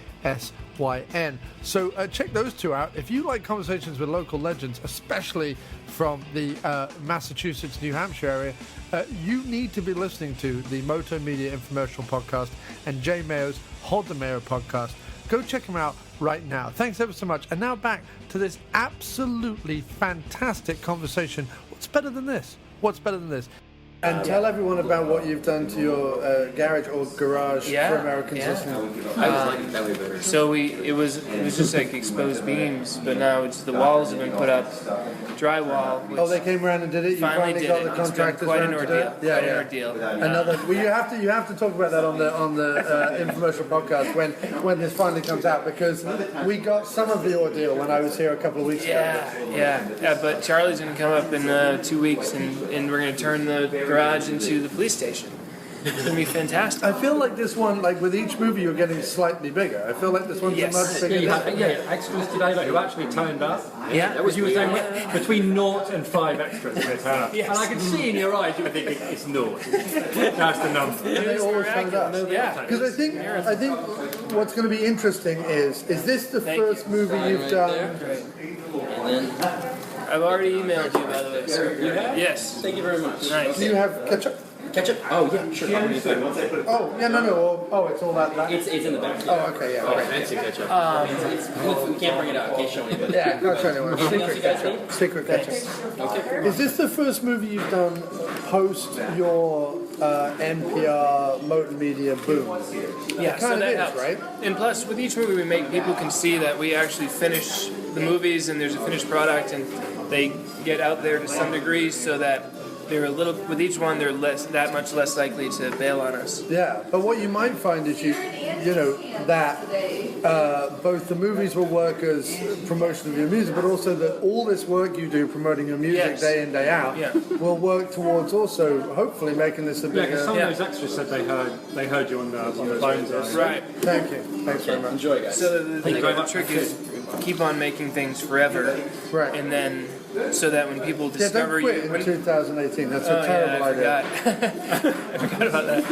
A: So check those two out. If you like conversations with local legends, especially from the Massachusetts, New Hampshire area, you need to be listening to the Motern Media Infomercial Podcast and Jay Mayo's Hold the Mayo podcast. Go check them out right now. Thanks ever so much. And now back to this absolutely fantastic conversation. What's better than this? What's better than this? And tell everyone about what you've done to your garage or garage for Americans listening.
B: I was like that way better.
C: So it was just like exposed beams, but now it's the walls have been put up, drywall.
A: Oh, they came around and did it. You
C: finally
A: got
C: did
A: the
C: it.
A: contractors
C: Quite an
A: around to do it?
C: ordeal. Quite an ordeal.
A: Another. Well, you have to talk about that on the infomercial podcast when this finally comes out, because we got some of the ordeal when I was here a couple of weeks ago.
C: Yeah. But Charlie's going to come up in 2 weeks, and we're going to turn the garage into the police station. It's going to be fantastic.
A: I feel like this one, like with each movie, you're getting slightly bigger. I feel like this one's a much bigger.
G: You had extras today who actually turned up.
C: Yeah,
G: that was you were saying between 0 and 5 extras they turn up.
C: Yes.
G: And I can see in your eyes you were thinking it's 0. That's the number.
A: And they always turned up.
C: Yeah,
A: because I think what's going to be interesting is this the first movie you've done?
C: I've already emailed you, by the way, sir.
E: You have?
C: Yes.
E: Thank you very much.
C: Nice.
A: Do you have ketchup?
E: Ketchup? Oh, yeah, sure.
A: Oh, yeah, no. Oh, it's all that.
E: It's in the back.
A: Oh, okay, yeah. Right.
B: Fancy ketchup.
E: We can't bring it out. I can't show anybody.
A: Yeah, not show anyone. Secret ketchup. Secret ketchup.
E: Okay.
A: Is this the first movie you've done post your NPR Motern Media boom?
C: Yeah,
A: It
C: so
A: kind of
C: that
A: is,
C: helps.
A: right?
C: And plus, with each movie we make, people can see that we actually finish the movies and there's a finished product, and they get out there to some degree, so that they're a little. With each one, they're that much less likely to bail on us.
A: Yeah, but what you might find is that both the movies will work as promotion of your music, but also that all this work you do promoting your music day in, day out will work towards also hopefully making this a bigger.
G: Yeah, because some of those extras said they heard you on the phones.
C: Right.
A: Thank you. Thanks very much.
E: Enjoy, guys.
C: So the trick is keep on making things forever,
A: Right.
C: and then so that when people discover
A: don't quit
C: you.
A: in 2018. That's a terrible idea.
C: I forgot about that.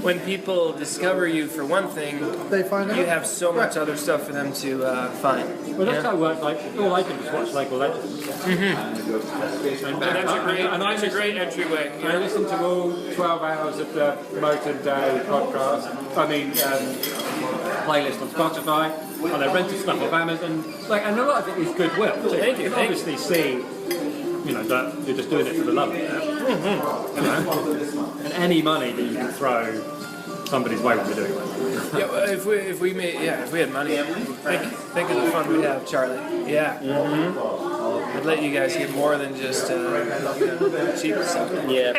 C: When people discover you for one thing,
A: They find out.
C: you have so much other stuff for them to find.
G: Well, that's how it works. Like, all I can just watch Local Legends.
C: That's a great entryway.
G: I listen to all 12 hours of the Motern Day podcast. Playlist on Spotify. And I rented stuff off Amazon. And a lot of it is goodwill. Too.
C: Thank you.
G: You can obviously see, that you're just doing it for the love of it. And any money that you can throw somebody's way would be doing it.
C: Yeah, well, if we had money, think of the fun we'd have, Charlie. Yeah. I'd let you guys get more than just cheap stuff.
F: Yeah.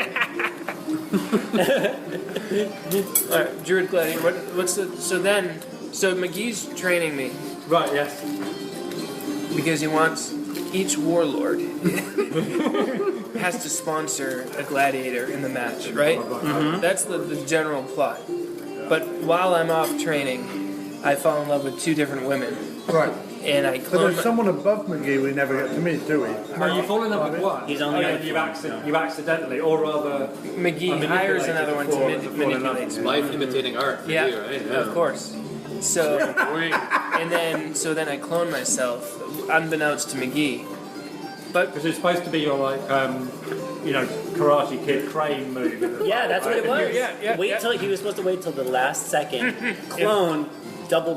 C: All right, Druid Gladiator. So McGee's training me
G: Right, yes.
C: because he wants each warlord has to sponsor a gladiator in the match, right? Mm-hmm. That's the general plot. But while I'm off training, I fall in love with 2 different women.
A: Right.
C: And I
A: But
C: clone
A: there's someone above McGee we never get to meet, do we?
G: No, you've fallen up with one.
F: He's only
G: you accidentally, or rather,
C: McGee hires another one to manipulate me.
B: Life imitating art. For
C: Yeah,
B: you, right?
C: of course. So, then I clone myself, unbeknownst to McGee. But
G: because it's supposed to be your Karate Kid crane move.
F: Yeah, that's what it was.
C: Yeah.
F: He was supposed to wait till the last second. Clone, double,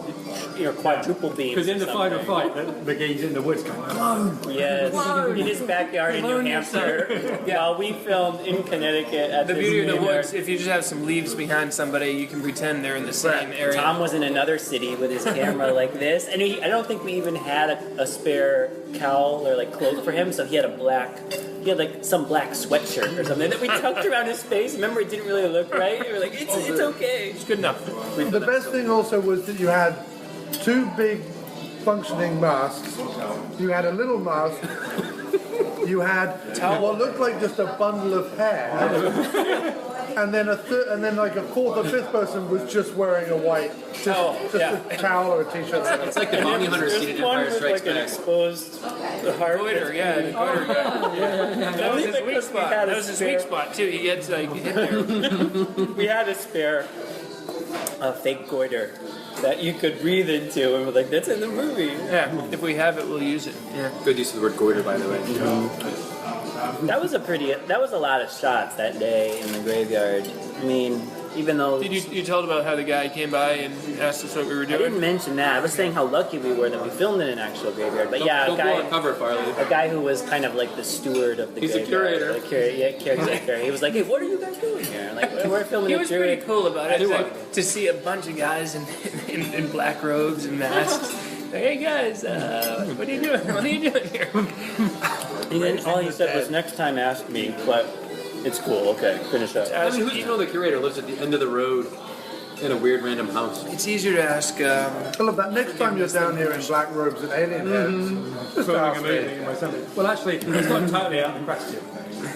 F: quadruple beam.
G: Because in the final fight, McGee's in the woods going, "Clone!"
F: Yes, in his backyard in New Hampshire. While we filmed in Connecticut at
C: the
F: this
C: beauty of the
F: vineyard.
C: woods, if you just have some leaves behind somebody, you can pretend they're in the same area.
F: Tom was in another city with his camera like this, and I don't think we even had a spare cowl or cloak for him, so he had some black sweatshirt or something that we tucked around his face. Remember, it didn't really look right. We were like, it's okay.
C: It's good enough.
A: The best thing also was that you had 2 big functioning masks. You had a little mask. You had what looked like just a bundle of hair. And then a fourth or fifth person was just wearing a white a towel or a t-shirt.
B: It's like the bounty hunter scene in Empire Strikes
F: an
B: Back.
F: exposed heart.
C: Goiter, yeah. That was his weak spot. That was his weak spot too. He gets hit there.
F: We had a spare fake goiter that you could breathe into, and we're like, that's in the movie.
C: Yeah, if we have it, we'll use it. Yeah.
B: Good use of the word goiter, by the way.
F: That was a lot of shots that day in the graveyard. I mean, even though
C: You told about how the guy came by and asked us what we were
F: I
C: doing?
F: didn't mention that. I was saying how lucky we were that we filmed in an actual graveyard. But yeah,
B: Don't blow our cover, Farley.
F: a guy who was kind of like the steward of the
B: He's a
F: graveyard.
B: curator.
F: Caretaker. He was like, hey, what are you guys doing here? Like, we're filming
C: He
F: a
C: was
F: Druid.
C: pretty cool about it.
B: He
C: Like, to see a bunch of guys in black robes and masks. Like, hey guys, what are you doing? What are you doing here?
F: And then all he said was, next time ask me, but it's cool. Okay, finish up.
B: I mean, who do you know the curator lives at the end of the road in a weird random house?
C: It's easier to ask.
A: I love that. Next time you're down here in black robes and alien heads, just
G: Filming
A: ask
G: a
A: me.
G: movie in my summer. Well, actually, it's not totally out of the question.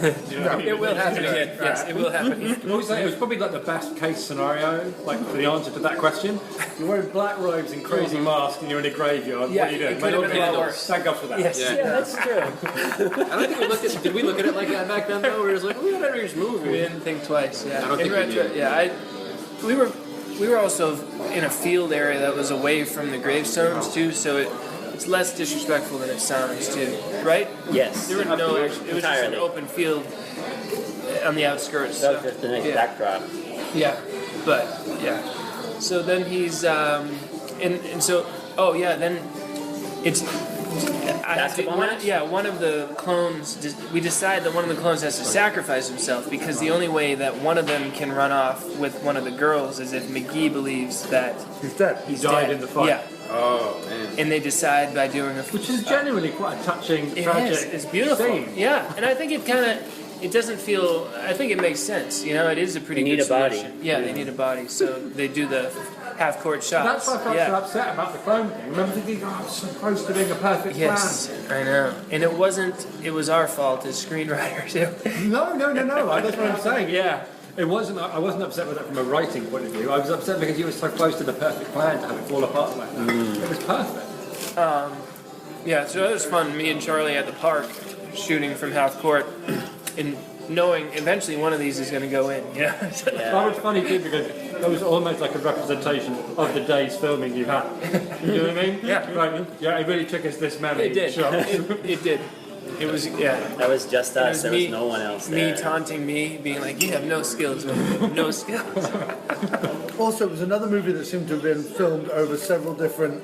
C: It will happen again. Yes, it will happen again.
G: It was probably like the best case scenario, like for the answer to that question. You're wearing black robes and crazy masks, and you're in a graveyard.
C: Yeah,
G: what are you doing?
C: it could have been a lot worse.
G: Thank God for that.
C: Yes.
F: Yeah, that's true.
B: I don't think we looked at. Did we look at it like that back then? Though we were just like, we better just move.
C: We didn't think twice. Yeah.
B: I don't think we did.
C: Yeah, we were also in a field area that was away from the gravestones too, so it's less disrespectful than it sounds too, right?
F: Yes.
C: There were no. It was just an
F: Entirely.
C: open field on the outskirts.
F: That was just a nice backdrop.
C: Yeah, but yeah. So then he's and so then it's.
F: Basketball match?
C: One of the clones. We decide that one of the clones has to sacrifice himself because the only way that one of them can run off with one of the girls is if McGee believes that
A: He's dead.
C: he's
G: Died
C: dead.
G: in the fight.
C: Yeah,
B: Oh man.
C: and they decide by doing a.
G: Which is genuinely quite a touching,
C: It
G: tragic
C: is. It's beautiful.
G: scene.
C: Yeah, and I think it kind of. It doesn't feel. I think it makes sense. You know, it is a pretty.
F: They need
C: good
F: a body.
C: solution. Yeah, they need a body, so they do the half-court shots.
G: That's why I felt
C: yeah.
G: so upset about the clone thing. Remember thinking, oh, it's so close to being a perfect
C: Yes, I know. And it wasn't. It was our fault as screenwriters.
G: plan. No. That's what I'm saying. Yeah. It wasn't. I wasn't upset with that from a writing point of view. I was upset because you were so close to the perfect plan to have it fall apart like that. It was perfect.
C: Yeah, so that was fun. Me and Charlie at the park shooting from half court, and knowing eventually one of these is going to go in. Yeah.
G: That was funny too because that was almost like a representation of the day's filming you had. You know what I mean?
C: Yeah.
G: Right. Yeah. It really took us this many
C: It did.
G: shots.
C: It did. It was
F: That was just us. There was no one else
C: Me
F: there.
C: taunting me, being like, "You have no skills, man. No skills."
A: Also, it was another movie that seemed to have been filmed over several different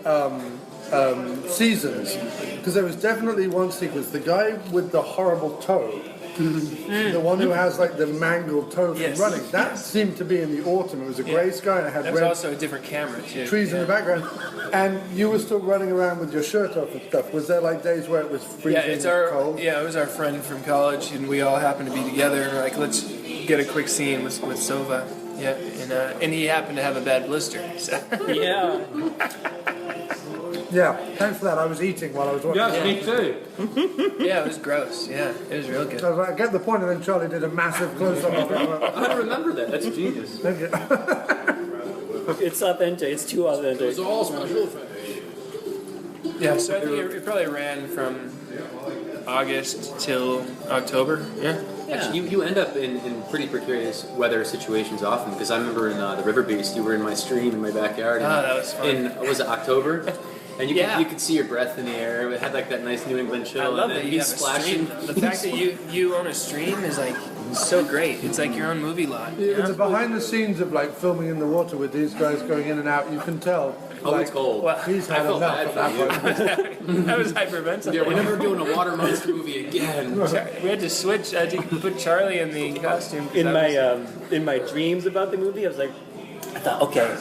A: seasons, because there was definitely one sequence. The guy with the horrible toe, the one who has like the mangled toe from
C: Yes.
A: running, that seemed to be in the autumn. It was a grey sky and it had
C: That was
A: red
C: also a different camera too.
A: trees in the background, and you were still running around with your shirt off and stuff. Was there like days where it was freezing cold?
C: It was our friend from college, and we all happened to be together, and we're like, let's get a quick scene with Sova. Yeah, and he happened to have a bad blister. So.
F: Yeah.
A: Yeah, thanks for that. I was eating while I was watching.
G: Yes, me too.
C: Yeah, it was gross. Yeah, it was real good.
A: I was like, I get the point, and then Charlie did a massive close-up of it.
B: I don't remember that. That's genius.
A: Thank you.
F: It's authentic. It's too authentic.
B: It's all special effects.
C: Yeah, so I think it probably ran from August till October. Yeah.
B: Actually, you end up in pretty precarious weather situations often, because I remember in the River Beast, you were in my stream in my backyard.
C: Oh, that was fun.
B: Was it October? And you
C: Yeah.
B: could see your breath in the air. It had like that nice New England chill.
C: I love
B: and
C: that
B: then
C: you
B: he's
C: have a
B: splashing.
C: stream. The fact that you own a stream is like so great. It's like your own movie lot. You
A: It's
C: know?
A: the behind the scenes of like filming in the water with these guys going in and out. You can tell.
B: Oh, it's cold.
C: Well,
A: He's
B: I
A: had
B: felt
A: enough
B: bad
A: at
B: for
A: that
B: you.
A: point.
C: I was hyperventilating.
B: Yeah, we're never doing a water monster movie again.
C: We had to switch. I had to put Charlie in the costume. 'cause
F: In
C: that was-
F: my in my dreams about the movie, I was like, I thought, okay,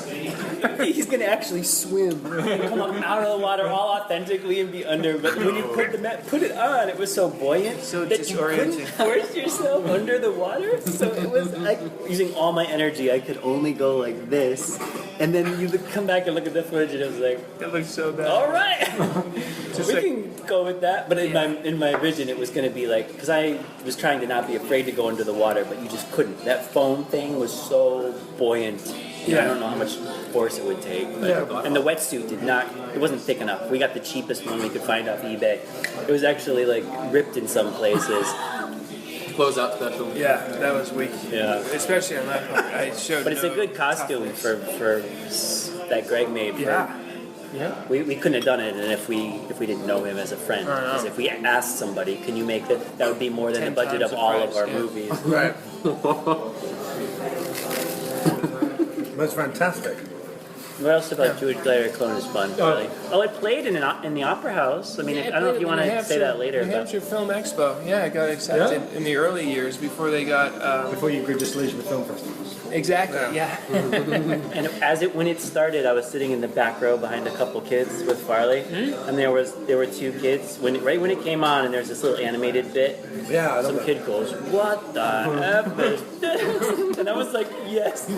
F: he's gonna actually swim, come up out of the water all authentically and be under. But when you put it on, it was so buoyant,
C: So
F: that you couldn't
C: disorienting.
F: force yourself under the water. So it was like using all my energy. I could only go like this, and then you come back and look at the footage, and it was like,
C: It looks so bad.
F: all right, we
C: like-
F: can go with that. But in my vision, it was going to be like, because I was trying to not be afraid to go under the water, but you just couldn't. That foam thing was so buoyant. I don't know how much force it would take. But, and the wetsuit it wasn't thick enough. We got the cheapest one we could find off eBay. It was actually like ripped in some places.
B: Closeout special.
C: Yeah, that was weak.
F: Yeah.
C: Especially on that part. I showed.
F: But it's a good costume for that Greg made.
C: Yeah. Yeah.
F: We couldn't have done it, and if we didn't know him as a friend,
C: I know.
F: because if we asked somebody, can you make that would be more than
C: 10
F: the budget
C: times
F: of
C: the
F: all
C: price,
F: of our
C: yeah.
F: movies.
A: Right. That's fantastic.
F: What else about Druid Gladiator Clone is fun? Really? Oh, it played in the Opera House. I mean, I don't know if you want to say that later.
C: New Hampshire Film Expo. Yeah, it got accepted in the early years before they got.
G: Before you grew disillusioned with film festivals.
C: Exactly. Yeah.
F: And when it started, I was sitting in the back row behind a couple kids with Farley, and there were two kids right when it came on, and there's this little animated bit.
A: Yeah.
F: Some kid goes, "What the F is this?" And I was like, "Yes,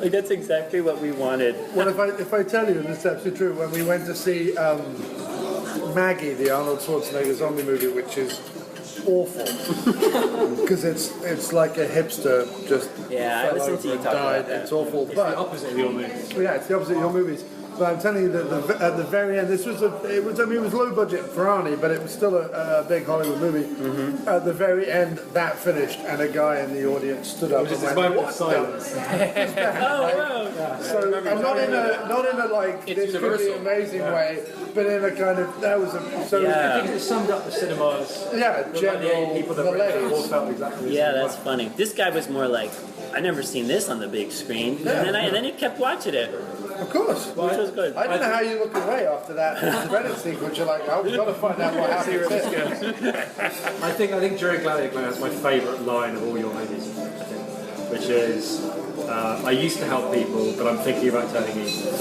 F: like that's exactly what we wanted."
A: Well, if I tell you, and it's absolutely true, when we went to see Maggie, the Arnold Schwarzenegger zombie movie, which is awful because it's like a hipster just
F: I listened to you talk about that.
A: It's awful.
G: It's the opposite of your movies.
A: Yeah, it's the opposite of your movies. But I'm telling you that at the very end, it was low budget for Arnie, but it was still a big Hollywood movie. Mm-hmm. At the very end, that finished, and a guy in the audience stood up and went, "What?"
G: Silence.
A: So, and not in a like this could be amazing way, but in a kind of
G: I think it summed up the cinemas.
A: Yeah, general
G: people that all felt exactly the same
F: that's
G: way.
F: funny. This guy was more like, I never seen this on the big screen, and then he kept watching it.
A: Of course.
F: Which was good.
A: I don't know how you look away after that credit sequence. You're like, oh, we've got to find out what happens here.
G: I think Druid Gladiator Clone has my favourite line of all your movies, which is, I used to help people, but I'm thinking about turning evil.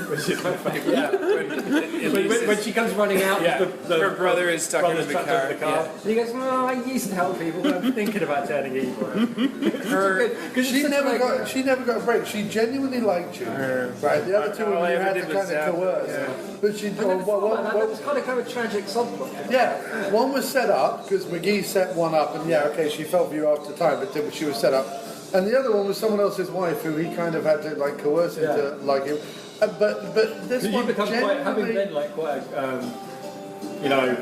G: Which is my favourite. When she comes running out,
C: her brother is stuck in the car.
G: And he goes, "Oh, I used to help people, but I'm thinking about turning evil."
A: Because she never got a break. She genuinely liked you, right? The other two women you had to kind of coerce, but she.
G: It's kind of tragic subplot.
A: Yeah, one was set up because McGee set one up, and she fell for you after time, but she was set up. And the other one was someone else's wife who he kind of had to like coerce into like him. But this one
G: you become
A: genuinely...
G: having been like quite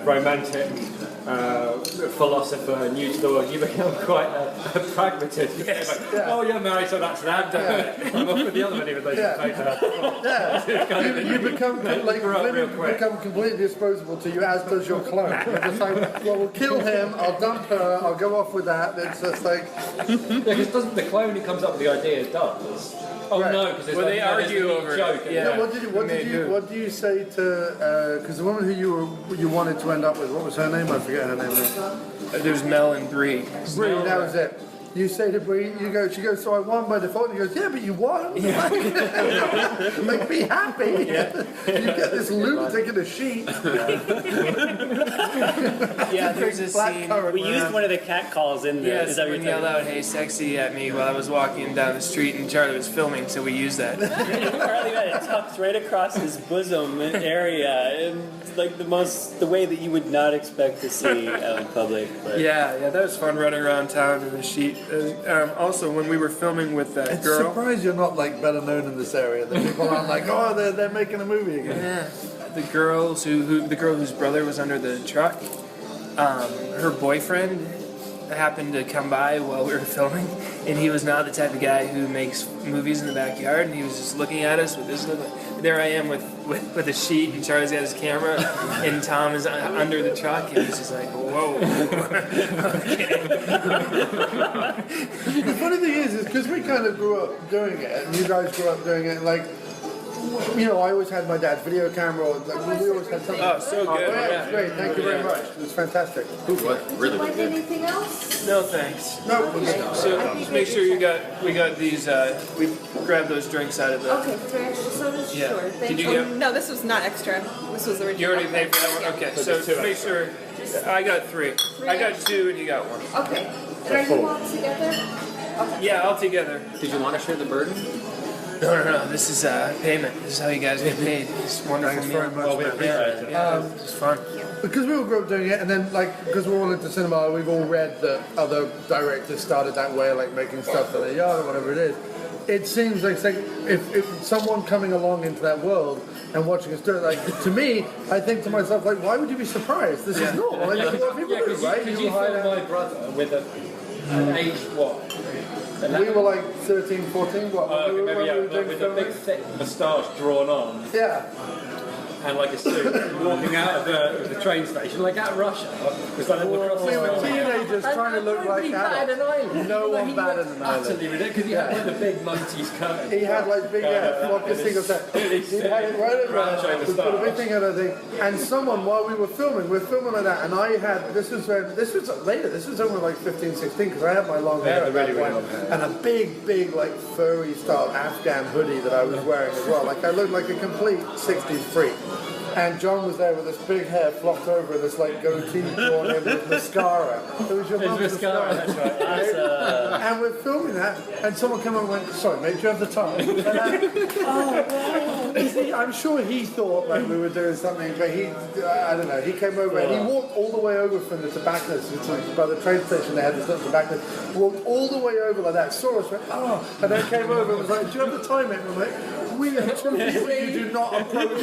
G: romantic philosopher new to the world, you become quite a pragmatist.
C: Yes.
G: Like, oh, you're married, so that's that. I'm off with the other manipulation paper.
A: You become become completely disposable to you, as does your clone. You're just like, well, we'll kill him, I'll dump her, I'll go off with that. It's just like...
G: because doesn't the clone who comes up with the idea does? Oh no, because
C: they argue over
G: joke.
A: What do you say to? Because the woman who you wanted to end up with, what was her name? I forget her name.
C: There's Mel and Bree.
A: Bree, that was it. You say to Bree, she goes, "So I won by default." And he goes, "Yeah, but you won." Like, be happy. You get this lunatic in a sheet.
F: There's a scene. We used one of the cat calls in there.
C: Yes, someone yelled out, "Hey, sexy," at me while I was walking down the street, and Charlie was filming, so we used that.
F: Charlie had it tucked right across his bosom area, and like the way that you would not expect to see out in public. But.
C: Yeah, that was fun running around town in the sheet. Also, when we were filming with that girl,
A: I'm surprised you're not like better known in this area. That people aren't like, oh, they're making a movie again.
C: Yeah, the girl whose brother was under the truck. Her boyfriend happened to come by while we were filming, and he was not the type of guy who makes movies in the backyard. And he was just looking at us with this look. There I am with a sheet, and Charlie's got his camera, and Tom is under the truck, and he's just like, whoa.
A: The funny thing is because we kind of grew up doing it, and you guys grew up doing it, like, I always had my dad's video camera, or like, we always had something.
C: Oh, so good.
A: It's great. Thank you very much. It was fantastic.
B: Really
H: Like
B: good.
H: anything else?
C: No thanks.
A: No.
C: So just make sure we got these. We grabbed those drinks out of the.
H: Okay, 3 extra sodas?
C: Yeah.
H: Sure. Thank
C: Did you
H: you.
C: get?
D: No, this was not extra. This was the original.
C: You already paid for that one. Okay, so
G: two
C: make sure. I got 3. I got 2, and you got 1.
H: Okay. And are you all together? Okay.
C: Yeah, all together.
B: Did you want to share the burden?
C: No. This is payment. This is how you guys get paid. It's wonderful.
A: Thanks very much.
G: we appreciate it.
C: It's fun.
A: Because we all grew up doing it, and then because we're all into cinema, we've all read that other directors started that way, like making stuff for their yard or whatever it is. It seems like if someone coming along into that world and watching us do it, like, to me, I think to myself, like, why would you be surprised? This is normal. Like, a lot of people do, right?
G: Because you filmed my brother with an age what?
A: We were like 13, 14, what?
G: With a big thick moustache drawn on.
A: Yeah.
G: and like a suit, walking out of the train station, like out of Russia. It's like
A: We were teenagers trying to look like adults. No one batted an island.
G: Utterly ridiculous, because he had like the big Monty's coat.
A: He had like big floppy single set. He had it right around. We put a big thing on the thing. And someone, while we were filming like that, and I had, this was later, this was only like 15, 16, because I had my long hair at that point, and a big, like furry style Afghan hoodie that I was wearing as well. Like I looked like a complete 60s freak. And John was there with this big hair flopped over and this like goatee drawn in with mascara. It was your mum's mascara.
G: That's right.
A: And we're filming that, and someone came up and went, "Sorry, mate, do you have the time?" And I'm sure he thought like we were doing something, but I don't know. He came over and he walked all the way over from the tobacconist, which was by the train station. They had this little tobacconist. Walked all the way over like that, saw us, went, and then came over and was like, "Do you have the time, mate?" And we're like, "We are two people you do not approach."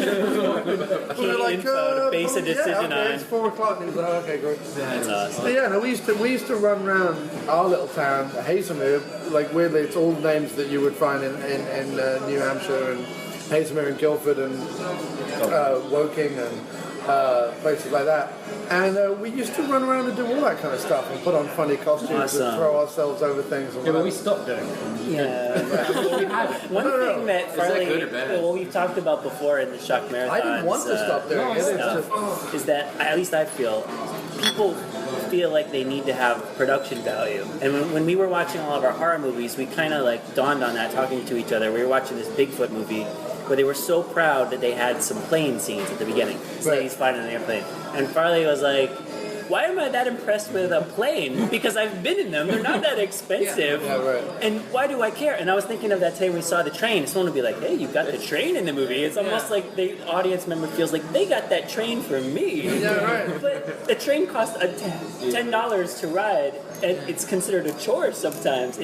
A: We were like,
F: base a decision on.
A: It's 4 o'clock. And he was like, "Okay, great."
F: That's awesome.
A: But yeah, no, we used to run around our little town, Hazelmere. Like weirdly, it's all names that you would find in New Hampshire and Hazelmere and Guildford and Woking and places like that. And we used to run around and do all that kind of stuff and put on funny costumes and throw ourselves over things. And
G: but we stopped doing it.
F: Yeah. One thing that Farley, well, we've talked about before in the Shock Marathons,
A: I didn't want to stop doing it.
F: Is that, at least I feel, people feel like they need to have production value. And when we were watching all of our horror movies, we kind of like dawned on that talking to each other. We were watching this Bigfoot movie where they were so proud that they had some plane scenes at the beginning. So he's flying on the airplane. And Farley was like, why am I that impressed with a plane? Because I've been in them. They're not that expensive. And why do I care? And I was thinking of that time we saw the train. Someone would be like, hey, you got the train in the movie. It's almost like the audience member feels like they got that train for me. But the train costs $10 to ride, and it's considered a chore sometimes.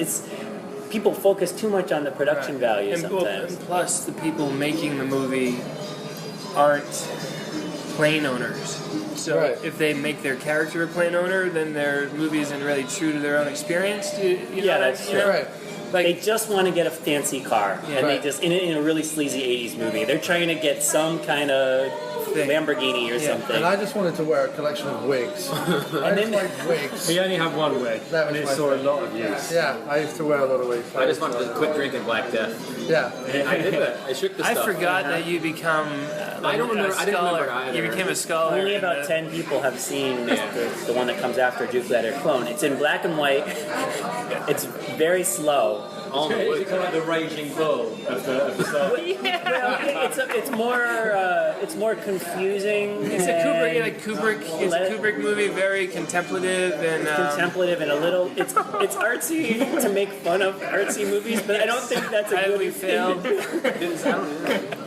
F: People focus too much on the production value sometimes.
C: And plus, the people making the movie aren't plane owners. So if they make their character a plane owner, then their movie isn't really true to their own experience.
F: That's true.
C: Like,
F: they just want to get a fancy car, and they just in a really sleazy '80s movie, they're trying to get some kind of Lamborghini or something.
A: And I just wanted to wear a collection of wigs. I didn't like wigs.
G: He only had one wig, and it saw a lot of use.
A: Yeah, I used to wear a lot of wigs.
B: I just wanted to quit drinking Black Death.
A: Yeah.
B: I did that. I shook the stuff.
C: I forgot that you become
B: I don't remember. I didn't remember either.
C: You became a scholar.
F: Only about 10 people have seen the one that comes after Druid Gladiator Clone. It's in black and white. It's very slow.
G: It's kind of like the raging bull of the song.
F: It's more confusing.
C: It's a Kubrick. It's a Kubrick movie, very contemplative and
F: contemplative and a little. It's artsy to make fun of artsy movies, but I don't think that's a good
C: failed.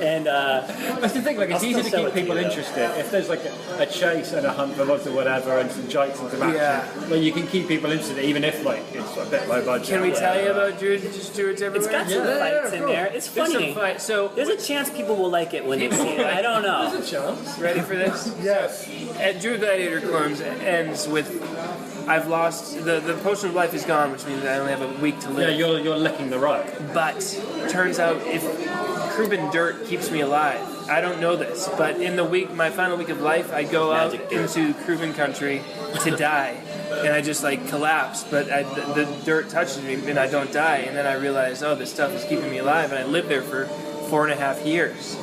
F: And
G: that's the thing. Like it's easy to keep people interested if there's like a chase and a hunt for lots of whatever and some jokes and some action. Like you can keep people interested even if like it's a bit low budget.
C: Can we tell you about Druids Everywhere?
F: It's got some fights in there. It's funny.
C: So
F: there's a chance people will like it when they see it. I don't know.
C: There's a chance. Ready for this?
A: Yes.
C: At Druid Gladiator Clones ends with I've lost the potion of life is gone, which means I only have a week to live.
G: Yeah, you're licking the rug.
C: But turns out if Kruben dirt keeps me alive, I don't know this, but in my final week of life, I go out into Kruben country to die. And I just like collapse, but the dirt touches me and I don't die. And then I realize, this stuff is keeping me alive. And I live there for 4.5 years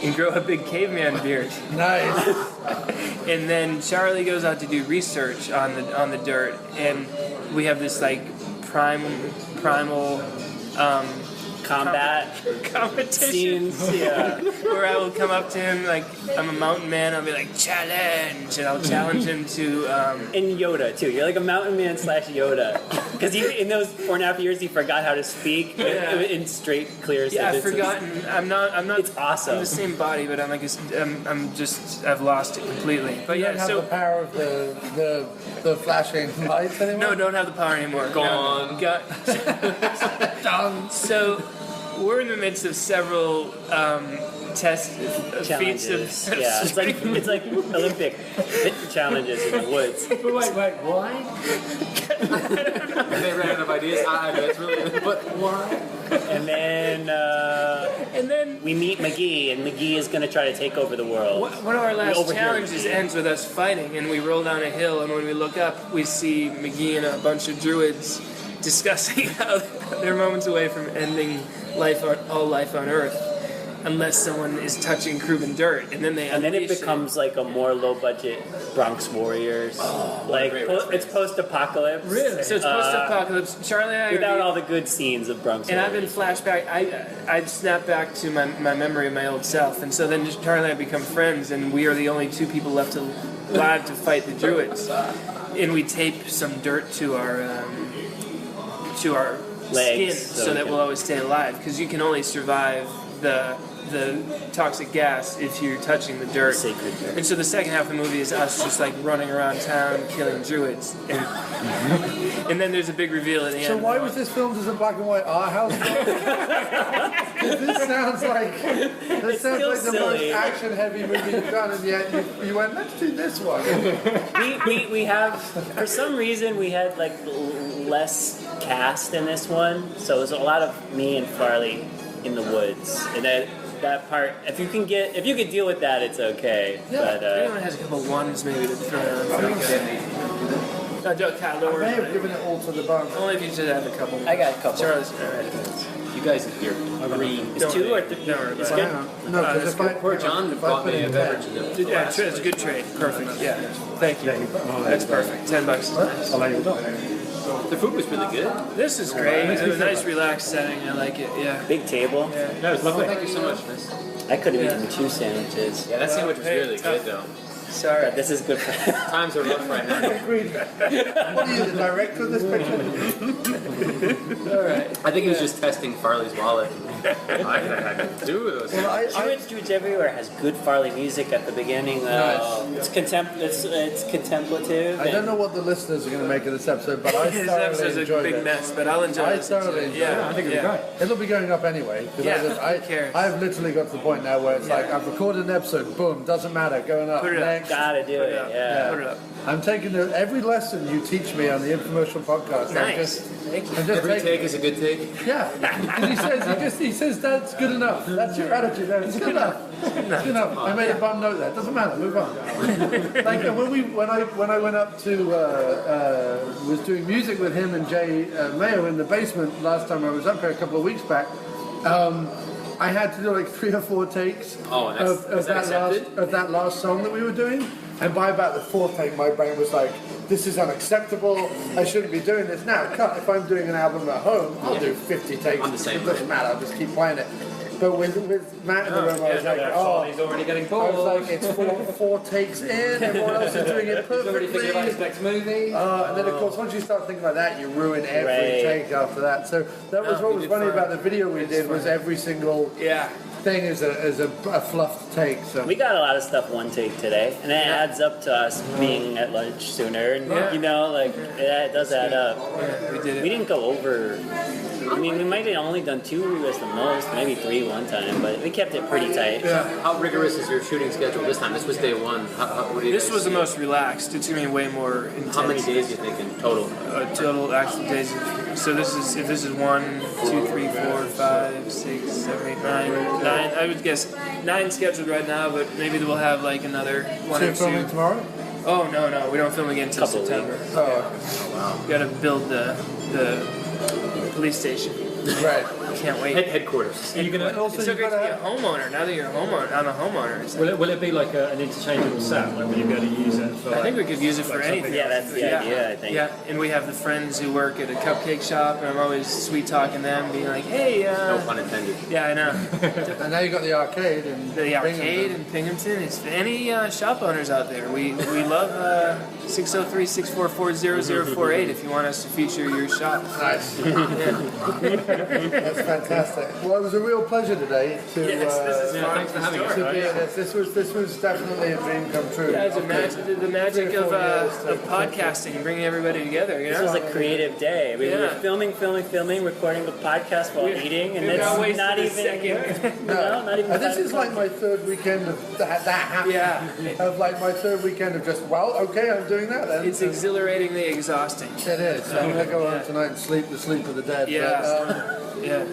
C: and grow a big caveman beard.
A: Nice.
C: And then Charlie goes out to do research on the dirt, and we have this like primal
F: combat
C: competition
F: scenes,
C: where I will come up to him like I'm a mountain man. I'll be like challenge, and I'll challenge him to.
F: And Yoda too. You're like a mountain man / Yoda, because in those 4.5 years he forgot how to speak in straight, clear sentences.
C: I've forgotten. I'm not.
F: It's awesome.
C: I'm the same body, but I'm like I've lost it completely. But
A: you don't have the power of the flashing lights anymore.
C: No, don't have the power anymore.
B: Gone.
C: Done. So. We're in the midst of several test feats of
F: challenges. Yeah, it's like Olympic challenges in the woods.
G: But wait, why?
B: They ran out of ideas. That's really. But why?
F: And then we meet McGee, and McGee is going to try to take over the world.
C: One of our last
F: overhear
C: challenges
F: McGee.
C: ends with us fighting, and we roll down a hill, and when we look up, we see McGee and a bunch of druids discussing how they're moments away from ending all life on Earth, unless someone is touching proven dirt, and then
F: it becomes like a more low-budget Bronx Warriors. It's post-apocalypse.
C: Really? So it's post-apocalypse. Charlieâ,
F: without all the good scenes of Bronx
C: and
F: Warriors.
C: I've been flashback. I'd snap back to my memory of my old self, and so then Charlieâ and I become friends, and we are the only two people left alive to fight the druids. And we tape some dirt to our
F: legs,
C: skin so that we'll always stay alive, because you can only survive the toxic gas if you're touching the dirt.
F: Sacred dirt.
C: And so the second half of the movie is us just like running around town killing druids, and then there's a big reveal at the end.
A: So why was this filmed as a black and white art house? This sounds like the most action heavy movie you've done, and yet you went, let's do this one.
F: we have, for some reason, we had like less cast in this one, so it was a lot of me and Farley in the woods, and that part, if you could deal with that, it's okay.
A: Yeah.
F: But
C: Anyone has a couple ones maybe to throw down. No, don't
A: I may have given it all to the bone.
C: only if you should have a couple.
F: I got a couple.
C: Charlie's all right.
B: You guys, you're green.
F: It's two or three.
C: No,
F: It's
A: Hang
F: good.
A: on. No, because
B: Poor John bought me a beverage.
C: Yeah, it's a good trade. Perfect. Yeah. Thank you. That's perfect. $10 is nice.
B: The food was really good.
C: This is great. It's a nice, relaxed setting. I like it. Yeah.
F: Big table.
G: No, it's lovely.
B: Thank you so much, miss.
F: I could have eaten 2 sandwiches.
B: Yeah, that sandwich was
C: Hey,
B: really
C: tough.
B: good, though.
C: Sorry.
F: But this is good for
B: Times are rough right now.
A: Agreed. What are you, the director of this picture?
C: All right.
B: I think he was just testing Farley's wallet. I could do those.
A: Well,
F: Druids Everywhere has good Farley music at the beginning.
A: Nice.
F: It's contemplative.
A: I don't know what the listeners are going to make of this episode, but I
C: This
A: thoroughly
C: episode's a
A: enjoyed
C: big
A: it.
C: mess, but I'll enjoy
A: I
C: it.
A: thoroughly enjoyed
C: Yeah,
A: it.
G: I think it'll be great.
A: It'll be going up anyway. 'Cause
C: Yeah,
A: I
C: who cares?
A: I've literally got to the point now where it's like I've recorded an episode, boom, doesn't matter, going up.
C: Put it up.
A: Next.
F: Gotta do it. Yeah.
C: Put it up.
A: I'm taking every lesson you teach me on the infomercial podcast.
C: Nice.
A: I'm just
B: Every
A: taking-
B: take is a good take.
A: Yeah, and he says that's good enough. That's your attitude. It's good enough. It's good enough. I made a bum note there. Doesn't matter. Move on. Like when I went up to was doing music with him and Jay Mayo in the basement last time I was up here a couple of weeks back. I had to do like 3 or 4 takes
B: Oh, and that's- is that accepted?
A: of that last song that we were doing, and by about the 4th take, my brain was like, "This is unacceptable. I shouldn't be doing this now." Cut. If I'm doing an album at home, I'll do 50 takes.
B: I'm the same
A: It doesn't matter. I'll just keep playing it. But with Matt in the room, I was like, "Oh."
G: He's already getting
A: I
G: bored.
A: was like, it's four takes in, everyone else is doing it
G: He's already thinking about his
A: perfectly.
G: next movie.
A: And then, of course, once you start thinking about that, you ruin every
F: Right.
A: take after that. So that was what was
C: did
A: funny
C: fine.
A: about the video we did, was every single
C: Yeah.
A: thing is a fluffed take. So
F: We got a lot of stuff one take today, and it adds up to us being at lunch sooner, and it does add up.
C: Yeah, we did
F: We
C: it.
F: didn't go over. I mean, we might have only done 2 as the most, maybe 3 one time, but we kept it pretty tight.
B: How rigorous is your shooting schedule this time? This was day 1. What do you
C: This
B: guys
C: was the
B: see?
C: most relaxed. It's gonna be way more intense.
B: How many days do you think in total?
C: Total actual days. So this is 1, 2, 3, 4, 5, 6, 7, 8, 9. I would guess 9 scheduled right now, but maybe we'll have like another 1
A: so
C: or
A: you're filming
C: 2.
A: tomorrow?
C: Oh no, we don't film again until
F: Couple of
C: September.
A: Oh,
C: We gotta build the police station.
A: right.
C: Can't wait.
G: Headquarters. Are you gonna?
A: Also,
C: It's so
A: you've
C: great to
A: got
C: be a homeowner. Now that you're a homeowner, I'm a homeowner. It's like,
G: Will it be like an interchangeable set? Like, will you be able to use it for?
C: I think we could use it for anything.
F: Yeah, that's the idea, I think.
C: Yeah, and we have the friends who work at a cupcake shop, and I'm always sweet talking them, being like, "Hey,
B: No pun intended.
C: yeah, I know."
A: And now you got the arcade and
C: The arcade in Binghamton. It's any shop owners out there. We love 603-644-0048 if you want us to feature your shop.
A: Nice.
C: Yeah.
A: That's fantastic. Well, it was a real pleasure today to.
C: Yes, this is fun.
B: Thanks for having us.
A: to be in this. This was definitely a dream come true.
C: Yeah, it's the magic of
A: years
C: podcasting and bringing everybody together. You know?
F: This was a creative day. We were filming, recording the podcast while eating, and it's not even. No, not even.
A: And this is like my third weekend of that happened.
C: Yeah.
A: Of like my third weekend of just okay, I'm doing that. Then.
C: It's exhilaratingly exhausting.
A: It is. So I'm gonna go home tonight and sleep the sleep of the dead.
C: Yeah.
A: But,
C: yeah.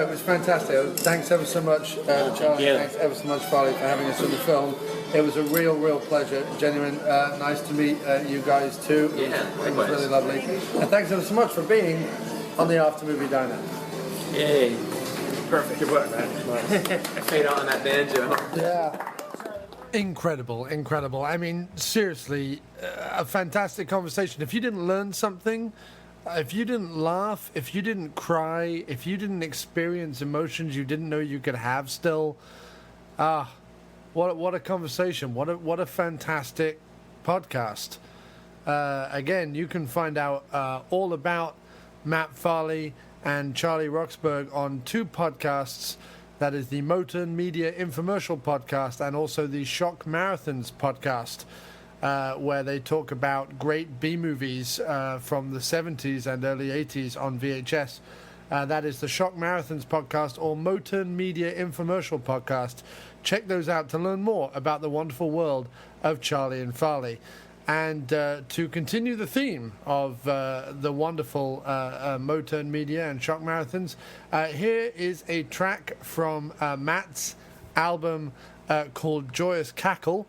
A: it was fantastic. Thanks ever so much, Charlie. Thanks ever so much, Farley, for having us in the film. It was a real pleasure. Genuine. Nice to meet you guys too. It was really lovely. And thanks ever so much for being on the After Movie Diner.
B: Yay.
C: Perfect.
B: Good work, man. Fade out on that banjo.
A: Yeah. Incredible. I mean, seriously, a fantastic conversation. If you didn't learn something, if you didn't laugh, if you didn't cry, if you didn't experience emotions you didn't know you could have still, what a conversation. What a fantastic podcast. Again, you can find out all about Matt Farley and Charlie Roxburgh on 2 podcasts. That is the Motern Media Infomercial podcast and also the Shock Marathons podcast, where they talk about great B-movies from the 70s and early 80s on VHS. That is the Shock Marathons podcast or Motern Media Infomercial podcast. Check those out to learn more about the wonderful world of Charlie and Farley. And to continue the theme of the wonderful Motern Media and Shock Marathons, here is a track from Matt's album called Joyous Cackle,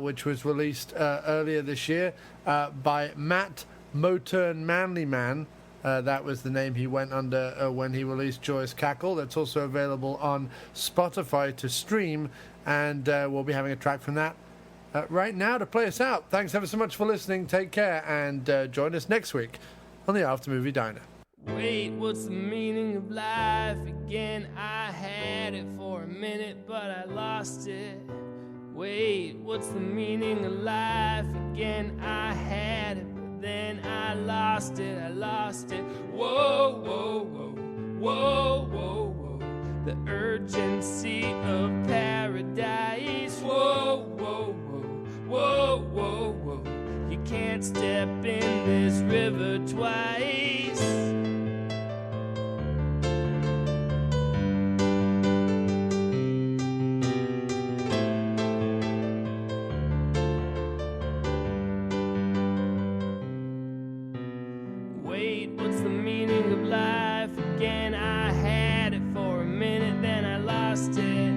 A: which was released earlier this year by Matt Motern Manly Man. That was the name he went under when he released Joyous Cackle. That's also available on Spotify to stream, and we'll be having a track from that right now to play us out. Thanks ever so much for listening. Take care, and join us next week on the After Movie Diner.
C: Wait, what's the meaning of life again? I had it for a minute, but I lost it. Wait, what's the meaning of life again? I had it, but then I lost it. Whoa, whoa, whoa, whoa, whoa, whoa. The urgency of paradise. Whoa, whoa, whoa, whoa, whoa, whoa. You can't step in this river twice. Wait, what's the meaning of life again? I had it for a minute, then I lost it.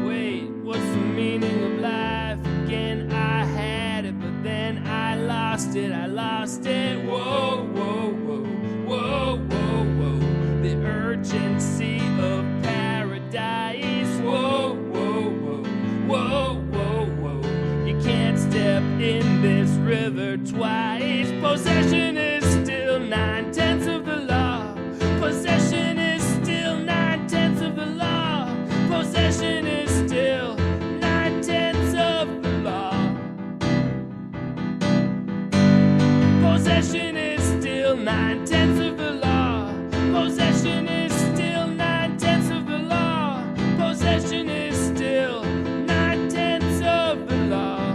C: Wait, what's the meaning of life again? I had it, but then I lost it. Whoa, whoa, whoa, whoa, whoa, whoa. The urgency of paradise. Whoa, whoa, whoa, whoa, whoa, whoa. You can't step in this river twice. Possession is still 9/10 of the law. Possession is still 9/10 of the law. Possession is still 9/10 of the law. Possession is still 9/10 of the law. Possession is still 9/10 of the law. Possession is still 9/10 of the law.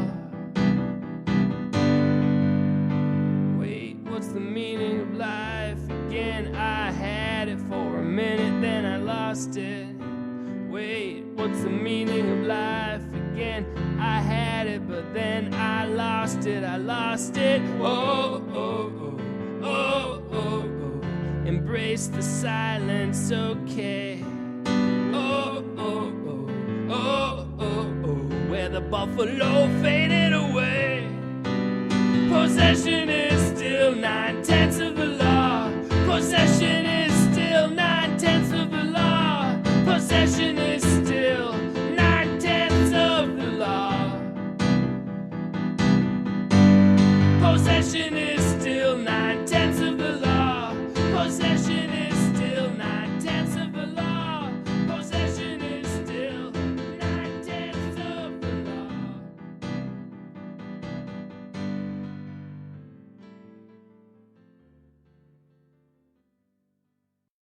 C: Wait, what's the meaning of life again? I had it for a minute, then I lost it. Wait, what's the meaning of life again? I had it, but then I lost it. Oh, oh, oh, oh, oh, oh. Embrace the silence, okay. Oh, oh, oh, oh, oh, oh. Where the buffalo faded away.